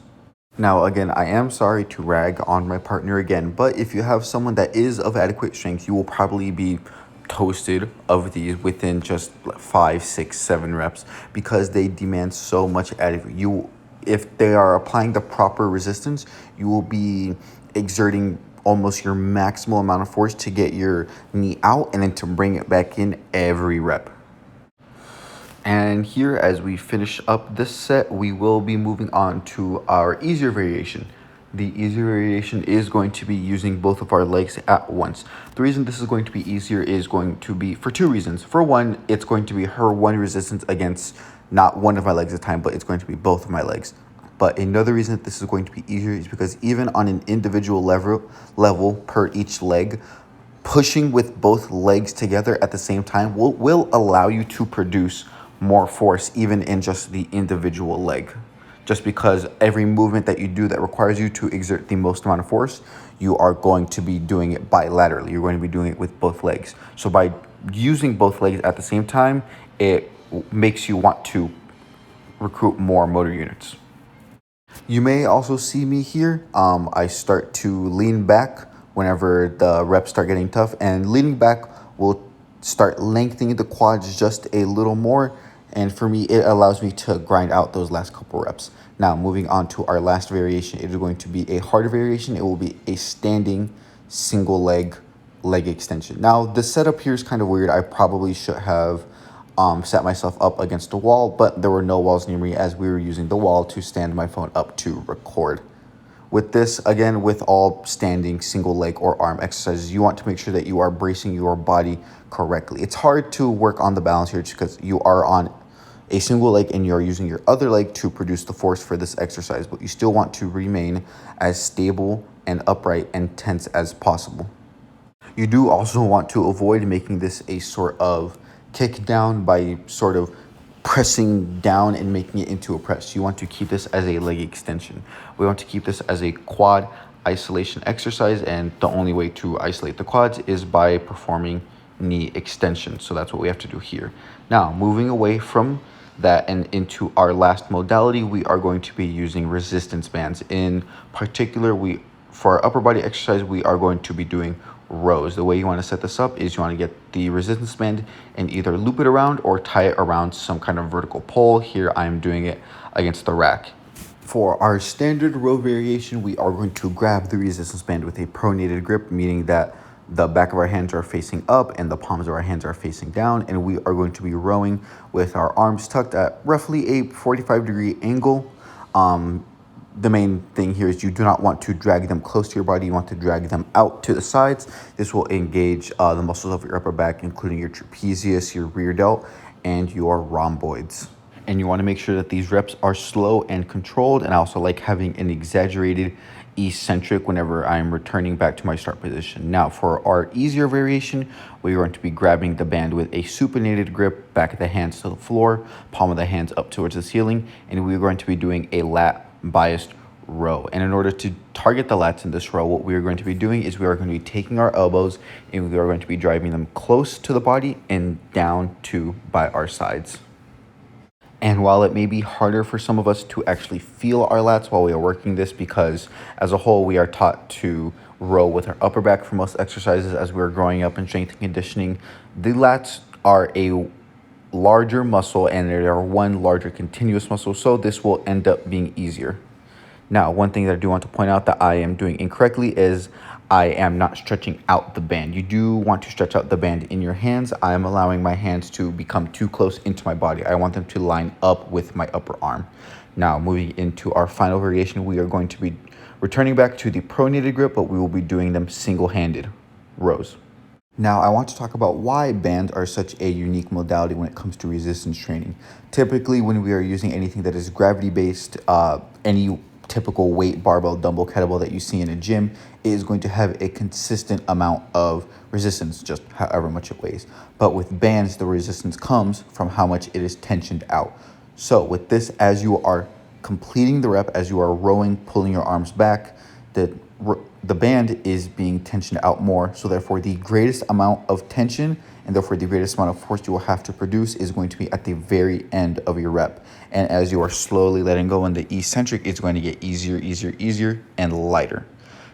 Now, again, I am sorry to rag on my partner again, but if you have someone that is of adequate strength, you will probably be toasted of these within just 5, 6, 7 reps because they demand so much out of you. If they are applying the proper resistance, you will be exerting almost your maximal amount of force to get your knee out and then to bring it back in every rep. And here, as we finish up this set, we will be moving on to our easier variation. The easier variation is going to be using both of our legs at once. The reason this is going to be easier is going to be for two reasons. For one, it's going to be her one resistance against not one of my legs at a time, but it's going to be both of my legs. But another reason that this is going to be easier is because even on an individual level per each leg, pushing with both legs together at the same time will allow you to produce more force even in just the individual leg. Just because every movement that you do that requires you to exert the most amount of force, you are going to be doing it bilaterally. You're going to be doing it with both legs. So by using both legs at the same time, it makes you want to recruit more motor units. You may also see me here. I start to lean back whenever the reps start getting tough, and leaning back will start lengthening the quads just a little more. And for me, it allows me to grind out those last couple reps. Now, moving on to our last variation, it is going to be a harder variation. It will be a standing single leg extension. Now, the setup here is kind of weird. I probably should have set myself up against a wall, but there were no walls near me as we were using the wall to stand my phone up to record. With this, again, with all standing single leg or arm exercises, you want to make sure that you are bracing your body correctly. It's hard to work on the balance here just because you are on a single leg and you're using your other leg to produce the force for this exercise, but you still want to remain as stable and upright and tense as possible. You do also want to avoid making this a sort of kick down by sort of pressing down and making it into a press. You want to keep this as a leg extension. We want to keep this as a quad isolation exercise, and the only way to isolate the quads is by performing knee extension. So that's what we have to do here. Now, moving away from that and into our last modality, we are going to be using resistance bands. In particular, for our upper body exercise, we are going to be doing rows. The way you want to set this up is you want to get the resistance band and either loop it around or tie it around some kind of vertical pole. Here I'm doing it against the rack. For our standard row variation, we are going to grab the resistance band with a pronated grip, meaning that the back of our hands are facing up and the palms of our hands are facing down, and we are going to be rowing with our arms tucked at roughly a 45-degree angle. The main thing here is you do not want to drag them close to your body. You want to drag them out to the sides. This will engage the muscles of your upper back, including your trapezius, your rear delt, and your rhomboids. And you want to make sure that these reps are slow and controlled. And I also like having an exaggerated eccentric whenever I'm returning back to my start position. Now, for our easier variation, we're going to be grabbing the band with a supinated grip, back of the hands to the floor, palm of the hands up towards the ceiling, and we're going to be doing a lat biased row. And in order to target the lats in this row, what we are going to be doing is we are going to be taking our elbows and we are going to be driving them close to the body and down to by our sides. And while it may be harder for some of us to actually feel our lats while we are working this, because as a whole we are taught to row with our upper back for most exercises as we're growing up in strength and conditioning, the lats are a larger muscle and they are one larger continuous muscle, so this will end up being easier. Now, one thing that I do want to point out that I am doing incorrectly is I am not stretching out the band. You do want to stretch out the band in your hands. I am allowing my hands to become too close into my body. I want them to line up with my upper arm. Now, moving into our final variation, we are going to be returning back to the pronated grip, but we will be doing them single-handed rows. Now, I want to talk about why bands are such a unique modality when it comes to resistance training. Typically, when we are using anything that is gravity-based, any typical weight, barbell, dumbbell, kettlebell that you see in a gym is going to have a consistent amount of resistance, just however much it weighs. But with bands, the resistance comes from how much it is tensioned out. So with this, as you are completing the rep, as you are rowing, pulling your arms back, the the band is being tensioned out more. So therefore the greatest amount of tension and therefore the greatest amount of force you will have to produce is going to be at the very end of your rep. And as you are slowly letting go in the eccentric, it's going to get easier, and lighter.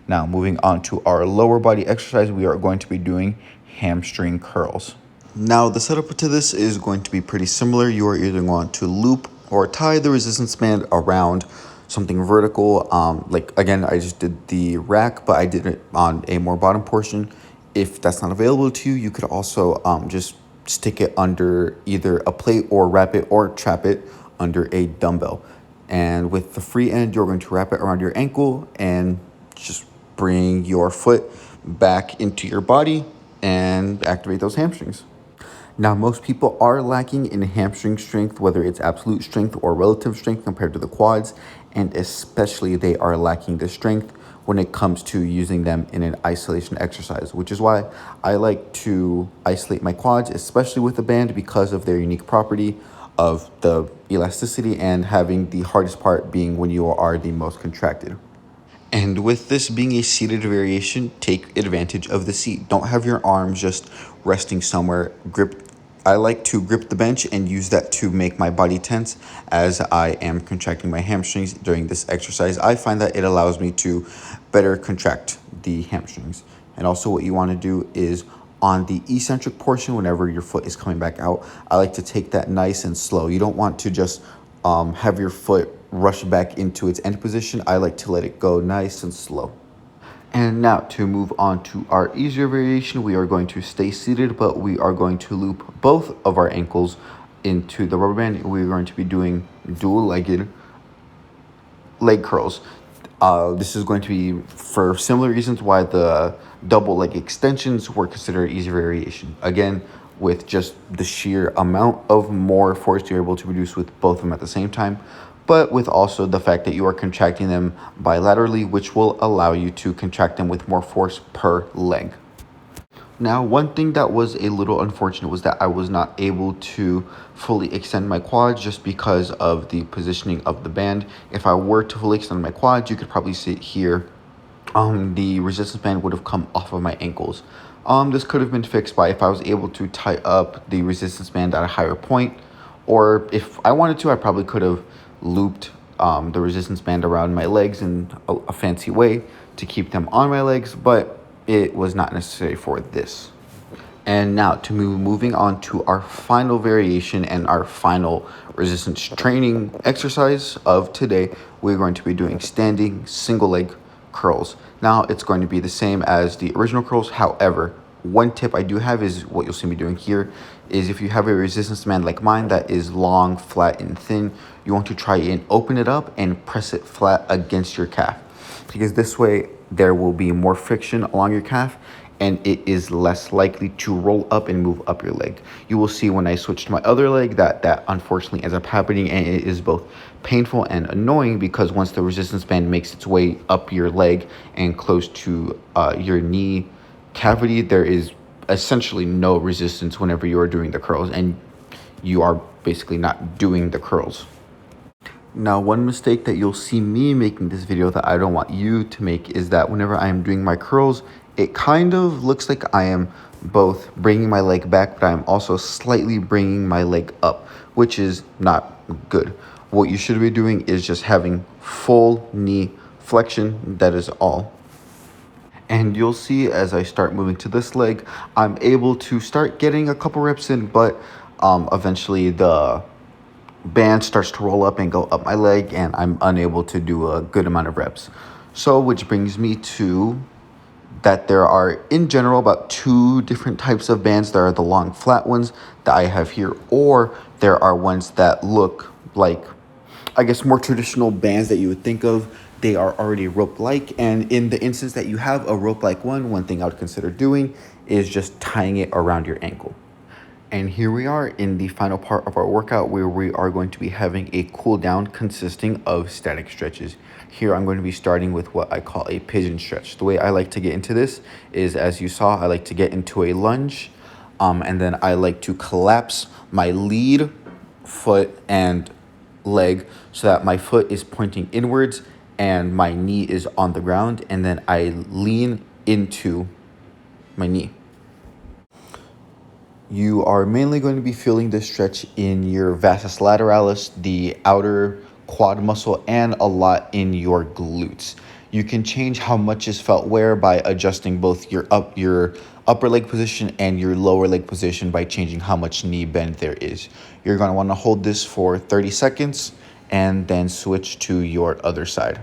Now, moving on to our lower body exercise, we are going to be doing hamstring curls. Now, the setup to this is going to be pretty similar. You are either going to loop or tie the resistance band around something vertical. Like again, I just did the rack, but I did it on a more bottom portion. If that's not available to you, you could also just stick it under either a plate or wrap it or trap it under a dumbbell. And with the free end, you're going to wrap it around your ankle and just bring your foot back into your body and activate those hamstrings. Now, most people are lacking in hamstring strength, whether it's absolute strength or relative strength compared to the quads, and especially they are lacking the strength when it comes to using them in an isolation exercise, which is why I like to isolate my quads, especially with the band, because of their unique property of the elasticity and having the hardest part being when you are the most contracted. And with this being a seated variation, take advantage of the seat. Don't have your arms just resting somewhere. I like to grip the bench and use that to make my body tense as I am contracting my hamstrings during this exercise. I find that it allows me to better contract the hamstrings. And also what you want to do is on the eccentric portion, whenever your foot is coming back out, I like to take that nice and slow. You don't want to just have your foot rush back into its end position. I like to let it go nice and slow. And now to move on to our easier variation, we are going to stay seated, but we are going to loop both of our ankles into the rubber band. We're going to be doing dual-legged leg curls. This is going to be for similar reasons why the double leg extensions were considered easy variation. Again, with just the sheer amount of more force you're able to produce with both of them at the same time, but with also the fact that you are contracting them bilaterally, which will allow you to contract them with more force per leg. Now, one thing that was a little unfortunate was that I was not able to fully extend my quads just because of the positioning of the band. If I were to fully extend my quads, you could probably see it here. The resistance band would have come off of my ankles. This could have been fixed by if I was able to tie up the resistance band at a higher point, or if I wanted to, I probably could have looped the resistance band around my legs in a fancy way to keep them on my legs, but it was not necessary for this. And now to moving on to our final variation and our final resistance training exercise of today, we're going to be doing standing single leg curls. Now it's going to be the same as the original curls. However, one tip I do have is what you'll see me doing here is if you have a resistance band like mine that is long, flat, and thin, you want to try and open it up and press it flat against your calf, because this way there will be more friction along your calf and it is less likely to roll up and move up your leg. You will see when I switch to my other leg that unfortunately ends up happening, and it is both painful and annoying because once the resistance band makes its way up your leg and close to your knee cavity, there is essentially no resistance whenever you are doing the curls, and you are basically not doing the curls. Now, one mistake that you'll see me making this video that I don't want you to make is that whenever I am doing my curls, it kind of looks like I am both bringing my leg back, but I'm also slightly bringing my leg up, which is not good. What you should be doing is just having full knee flexion. That is all. And you'll see as I start moving to this leg, I'm able to start getting a couple reps in, but eventually the band starts to roll up and go up my leg, and I'm unable to do a good amount of reps. So which brings me to that there are in general about two different types of bands. There are the long flat ones that I have here, or there are ones that look like, I guess, more traditional bands that you would think of. They are already rope-like, and in the instance that you have a rope-like one thing I would consider doing is just tying it around your ankle. And here we are in the final part of our workout where we are going to be having a cool down consisting of static stretches. Here I'm going to be starting with what I call a pigeon stretch. The way I like to get into this is, as you saw, I like to get into a lunge, and then I like to collapse my lead foot and leg so that my foot is pointing inwards and my knee is on the ground, and then I lean into my knee. You are mainly going to be feeling this stretch in your vastus lateralis, the outer quad muscle, and a lot in your glutes. You can change how much is felt where by adjusting both your upper leg position and your lower leg position by changing how much knee bend there is. You're going to want to hold this for 30 seconds and then switch to your other side.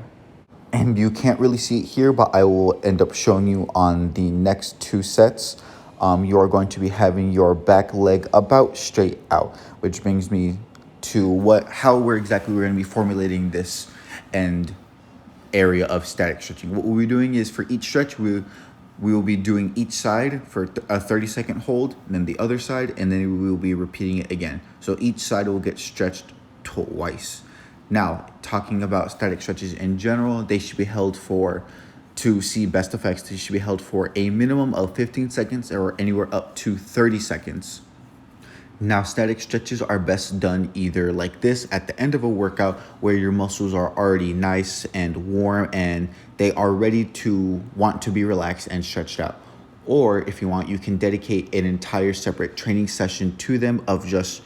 And you can't really see it here, but I will end up showing you on the next 2 sets. You are going to be having your back leg about straight out, which brings me to how we're going to be formulating this and area of static stretching. What we'll be doing is for each stretch, we will be doing each side for a 30-second hold, and then the other side, and then we will be repeating it again. So each side will get stretched twice. Now, talking about static stretches in general, they should be held to see best effects, they should be held for a minimum of 15 seconds or anywhere up to 30 seconds. Now, static stretches are best done either like this at the end of a workout where your muscles are already nice and warm and they are ready to want to be relaxed and stretched out. Or if you want, you can dedicate an entire separate training session to them of just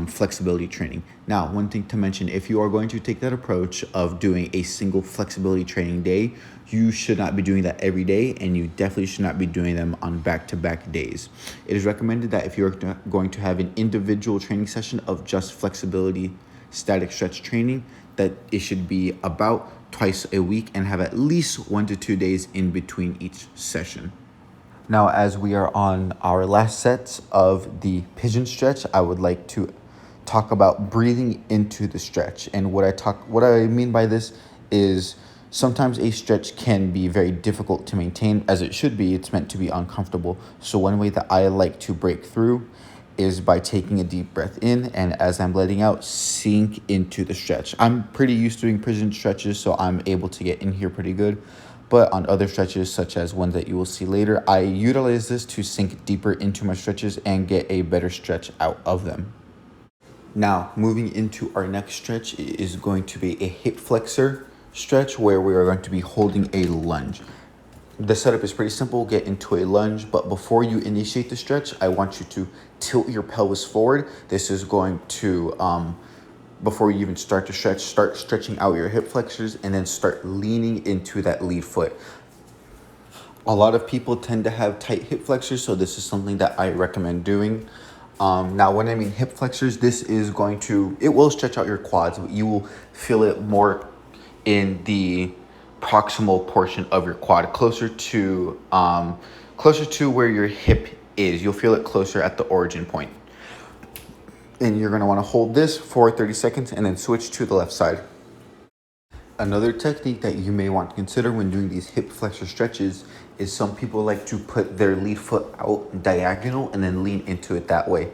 flexibility training. Now, one thing to mention, if you are going to take that approach of doing a single flexibility training day, you should not be doing that every day, and you definitely should not be doing them on back-to-back days. It is recommended that if you're going to have an individual training session of just flexibility static stretch training, that it should be about twice a week and have at least 1 to 2 days in between each session. Now, as we are on our last sets of the pigeon stretch, I would like to talk about breathing into the stretch. And what I mean by this is sometimes a stretch can be very difficult to maintain, as it should be. It's meant to be uncomfortable. So one way that I like to break through is by taking a deep breath in, and as I'm letting out, sink into the stretch. I'm pretty used to doing pigeon stretches, so I'm able to get in here pretty good. But on other stretches, such as ones that you will see later, I utilize this to sink deeper into my stretches and get a better stretch out of them. Now, moving into our next stretch is going to be a hip flexor stretch where we are going to be holding a lunge. The setup is pretty simple. Get into a lunge, but before you initiate the stretch, I want you to tilt your pelvis forward. This is going to before you even start to start stretching out your hip flexors and then start leaning into that lead foot. A lot of people tend to have tight hip flexors, so this is something that I recommend doing. Now, when I mean hip flexors, it will stretch out your quads, but you will feel it more in the proximal portion of your quad, closer to where your hip is. You'll feel it closer at the origin point. And you're going to want to hold this for 30 seconds and then switch to the left side. Another technique that you may want to consider when doing these hip flexor stretches is some people like to put their lead foot out diagonal and then lean into it that way.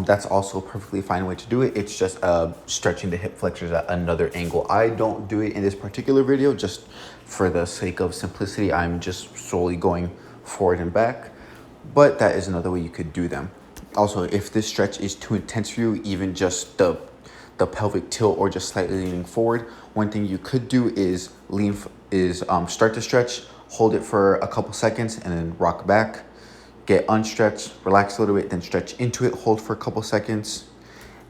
That's also a perfectly fine way to do it. It's just stretching the hip flexors at another angle. I don't do it in this particular video just for the sake of simplicity. I'm just solely going forward and back, but that is another way you could do them. Also, if this stretch is too intense for you, even just the pelvic tilt or just slightly leaning forward, one thing you could do is start the stretch, hold it for a couple seconds, and then rock back, get unstretched, relax a little bit, then stretch into it, hold for a couple seconds,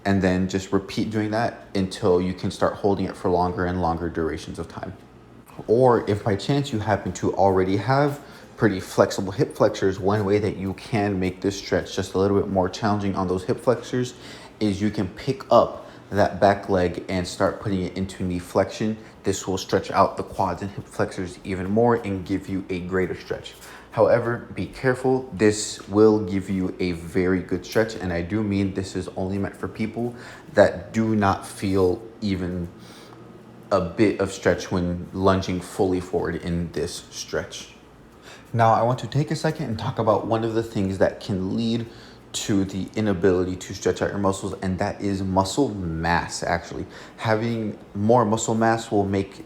and then just repeat doing that until you can start holding it for longer and longer durations of time. Or if by chance you happen to already have pretty flexible hip flexors, one way that you can make this stretch just a little bit more challenging on those hip flexors is you can pick up that back leg and start putting it into knee flexion. This will stretch out the quads and hip flexors even more and give you a greater stretch. However, be careful. This will give you a very good stretch, and I do mean this is only meant for people that do not feel even a bit of stretch when lunging fully forward in this stretch. Now, I want to take a second and talk about one of the things that can lead to the inability to stretch out your muscles, and that is muscle mass. Actually, having more muscle mass will make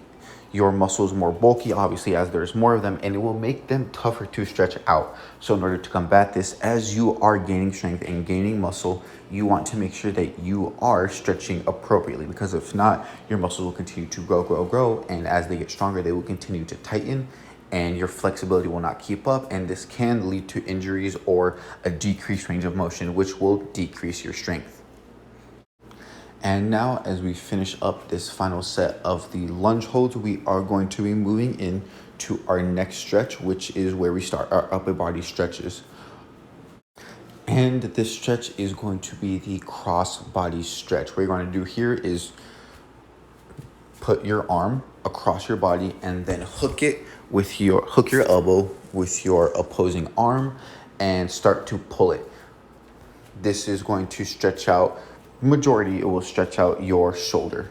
your muscles more bulky, obviously, as there's more of them, and it will make them tougher to stretch out. So in order to combat this, as you are gaining strength and gaining muscle, you want to make sure that you are stretching appropriately, because if not, your muscles will continue to grow, and as they get stronger, they will continue to tighten, and your flexibility will not keep up, and this can lead to injuries or a decreased range of motion, which will decrease your strength. And now, as we finish up this final set of the lunge holds, we are going to be moving in to our next stretch, which is where we start our upper body stretches. And this stretch is going to be the cross body stretch. What you're going to do here is put your arm across your body and then hook your elbow with your opposing arm and start to pull it. This is going to stretch out, majority it will stretch out your shoulder.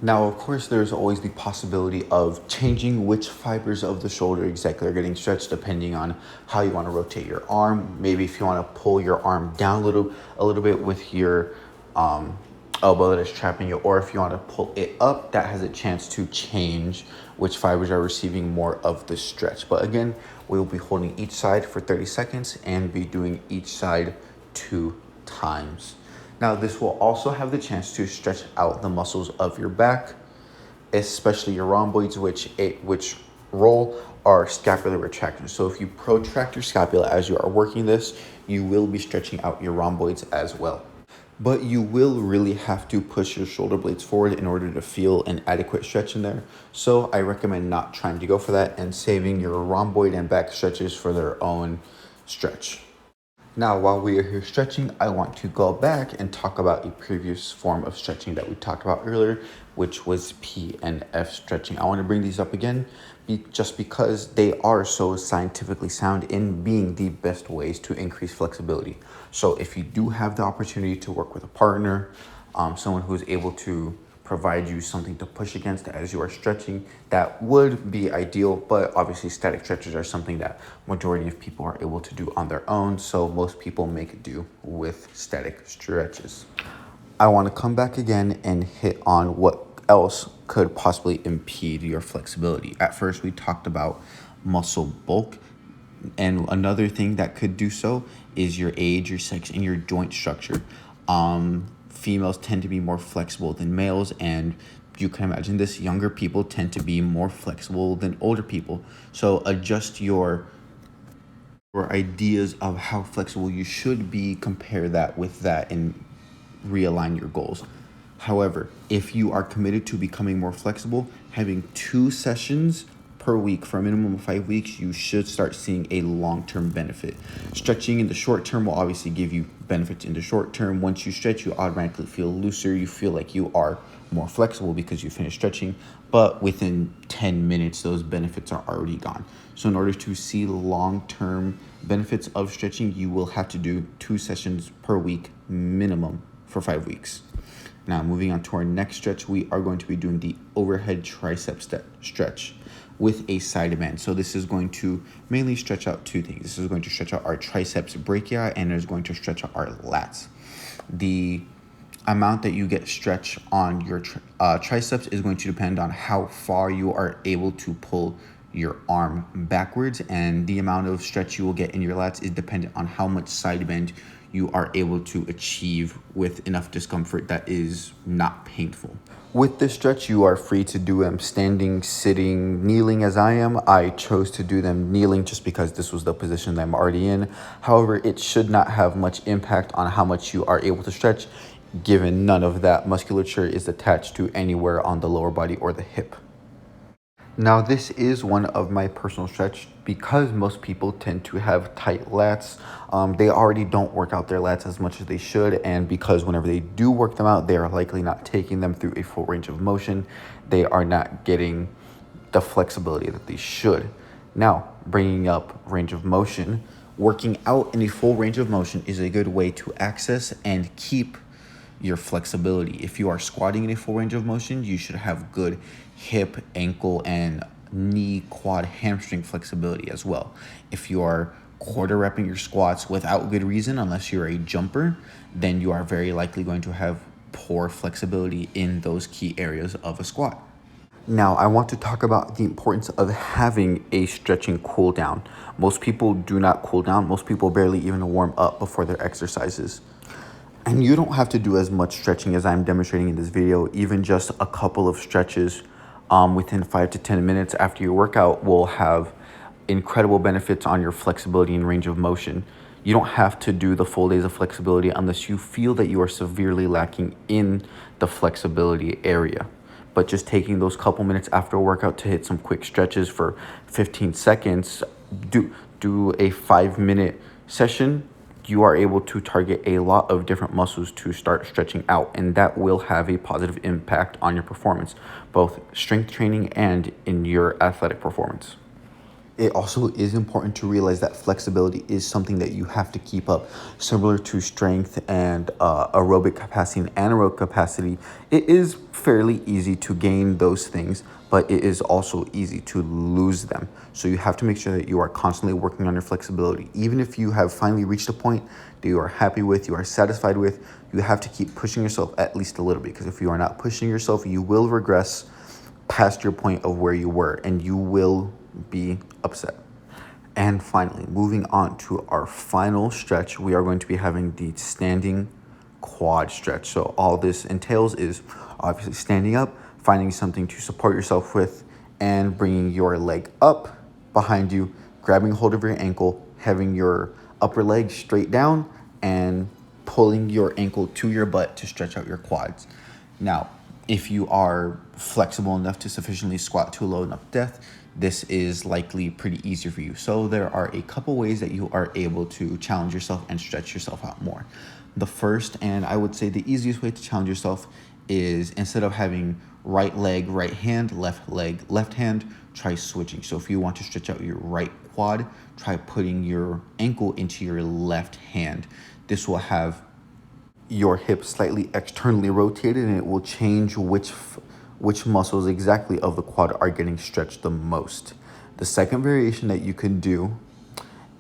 Now, of course, there's always the possibility of changing which fibers of the shoulder exactly are getting stretched depending on how you want to rotate your arm. Maybe if you want to pull your arm down a little bit with your elbow that is trapping you, or if you want to pull it up, that has a chance to change which fibers are receiving more of the stretch. But again, we will be holding each side for 30 seconds and be doing each side 2 times. Now, this will also have the chance to stretch out the muscles of your back, especially your rhomboids, which roll are scapular retractors. So if you protract your scapula as you are working this, you will be stretching out your rhomboids as well. But you will really have to push your shoulder blades forward in order to feel an adequate stretch in there. So I recommend not trying to go for that and saving your rhomboid and back stretches for their own stretch. Now, while we are here stretching, I want to go back and talk about a previous form of stretching that we talked about earlier, which was P and F stretching. I want to bring these up again just because they are so scientifically sound in being the best ways to increase flexibility. So if you do have the opportunity to work with a partner, someone who is able to provide you something to push against as you are stretching, that would be ideal. But obviously static stretches are something that majority of people are able to do on their own, so most people make do with static stretches. I want to come back again and hit on what else could possibly impede your flexibility. At first, we talked about muscle bulk, and another thing that could do so is your age, your sex, and your joint structure. Females tend to be more flexible than males, and you can imagine this, younger people tend to be more flexible than older people. So adjust your ideas of how flexible you should be, compare that with that, and realign your goals. However, if you are committed to becoming more flexible, having 2 sessions per week for a minimum of 5 weeks, you should start seeing a long-term benefit. Stretching in the short term will obviously give you benefits in the short term. Once you stretch, you automatically feel looser. You feel like you are more flexible because you finished stretching, but within 10 minutes, those benefits are already gone. So in order to see long-term benefits of stretching, you will have to do 2 sessions per week minimum for 5 weeks. Now, moving on to our next stretch, we are going to be doing the overhead tricep stretch with a side band. So this is going to mainly stretch out 2 things. This is going to stretch out our triceps brachii, and it's going to stretch out our lats. The amount that you get stretch on your triceps is going to depend on how far you are able to pull your arm backwards, and the amount of stretch you will get in your lats is dependent on how much side bend you are able to achieve with enough discomfort that is not painful. With this stretch, you are free to do them standing, sitting, kneeling as I am. I chose to do them kneeling just because this was the position that I'm already in. However, it should not have much impact on how much you are able to stretch, given none of that musculature is attached to anywhere on the lower body or the hip. Now, this is one of my personal stretch because most people tend to have tight lats. They already don't work out their lats as much as they should, and because whenever they do work them out, they are likely not taking them through a full range of motion. They are not getting the flexibility that they should. Now, bringing up range of motion, working out in a full range of motion is a good way to access and keep your flexibility. If you are squatting in a full range of motion, you should have good hip, ankle, and knee, quad, hamstring flexibility as well. If you are quarter repping your squats without good reason, unless you're a jumper, then you are very likely going to have poor flexibility in those key areas of a squat. Now, I want to talk about the importance of having a stretching cool down. Most people do not cool down. Most people barely even warm up before their exercises. And you don't have to do as much stretching as I'm demonstrating in this video. Even just a couple of stretches within 5 to 10 minutes after your workout will have incredible benefits on your flexibility and range of motion. You don't have to do the full days of flexibility unless you feel that you are severely lacking in the flexibility area. But just taking those couple minutes after a workout to hit some quick stretches for 15 seconds, do a 5-minute session, you are able to target a lot of different muscles to start stretching out, and that will have a positive impact on your performance, both strength training and in your athletic performance. It also is important to realize that flexibility is something that you have to keep up. Similar to strength and aerobic capacity and anaerobic capacity, it is fairly easy to gain those things, but it is also easy to lose them. So you have to make sure that you are constantly working on your flexibility. Even if you have finally reached a point that you are happy with, you are satisfied with, you have to keep pushing yourself at least a little bit, because if you are not pushing yourself, you will regress past your point of where you were, and you will be upset. And finally, moving on to our final stretch, we are going to be having the standing quad stretch. So all this entails is obviously standing up, finding something to support yourself with, and bringing your leg up behind you, grabbing hold of your ankle, having your upper leg straight down, and pulling your ankle to your butt to stretch out your quads. Now, if you are flexible enough to sufficiently squat to a low enough depth, this is likely pretty easy for you. So there are a couple ways that you are able to challenge yourself and stretch yourself out more. The first, and I would say the easiest way to challenge yourself, is instead of having right leg, right hand, left leg, left hand, try switching. So if you want to stretch out your right quad, try putting your ankle into your left hand. This will have your hip slightly externally rotated, and it will change which muscles exactly of the quad are getting stretched the most. The second variation that you can do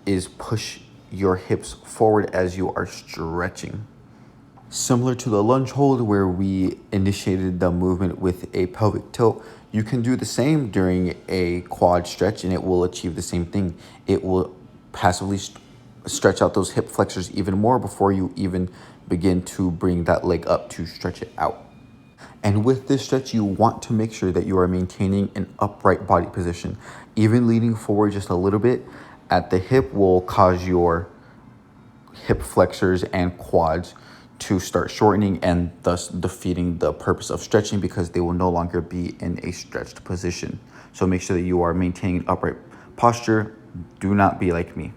is push your hips forward as you are stretching. Similar to the lunge hold where we initiated the movement with a pelvic tilt, you can do the same during a quad stretch and it will achieve the same thing. It will passively stretch out those hip flexors even more before you even begin to bring that leg up to stretch it out. And with this stretch, you want to make sure that you are maintaining an upright body position. Even leaning forward just a little bit at the hip will cause your hip flexors and quads to start shortening, and thus defeating the purpose of stretching, because they will no longer be in a stretched position. So make sure that you are maintaining upright posture. Do not be like me.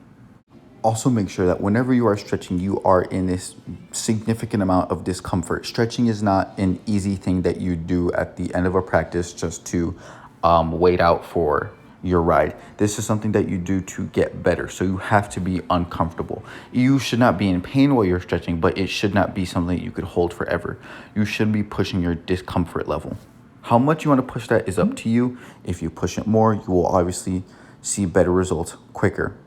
Also make sure that whenever you are stretching, you are in this significant amount of discomfort. Stretching is not an easy thing that you do at the end of a practice just to wait out for your ride. This is something that you do to get better. So you have to be uncomfortable. You should not be in pain while you're stretching, but it should not be something that you could hold forever. You should be pushing your discomfort level. How much you want to push that is up to you. If you push it more, you will obviously see better results quicker.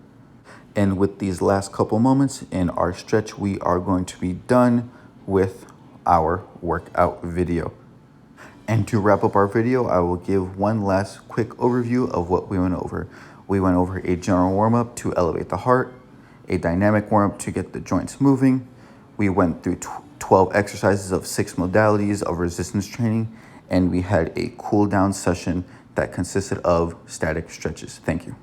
And with these last couple moments in our stretch, we are going to be done with our workout video. And to wrap up our video, I will give one last quick overview of what we went over. We went over a general warm-up to elevate the heart, a dynamic warm-up to get the joints moving. We went through 12 exercises of 6 modalities of resistance training, and we had a cool down session that consisted of static stretches. Thank you.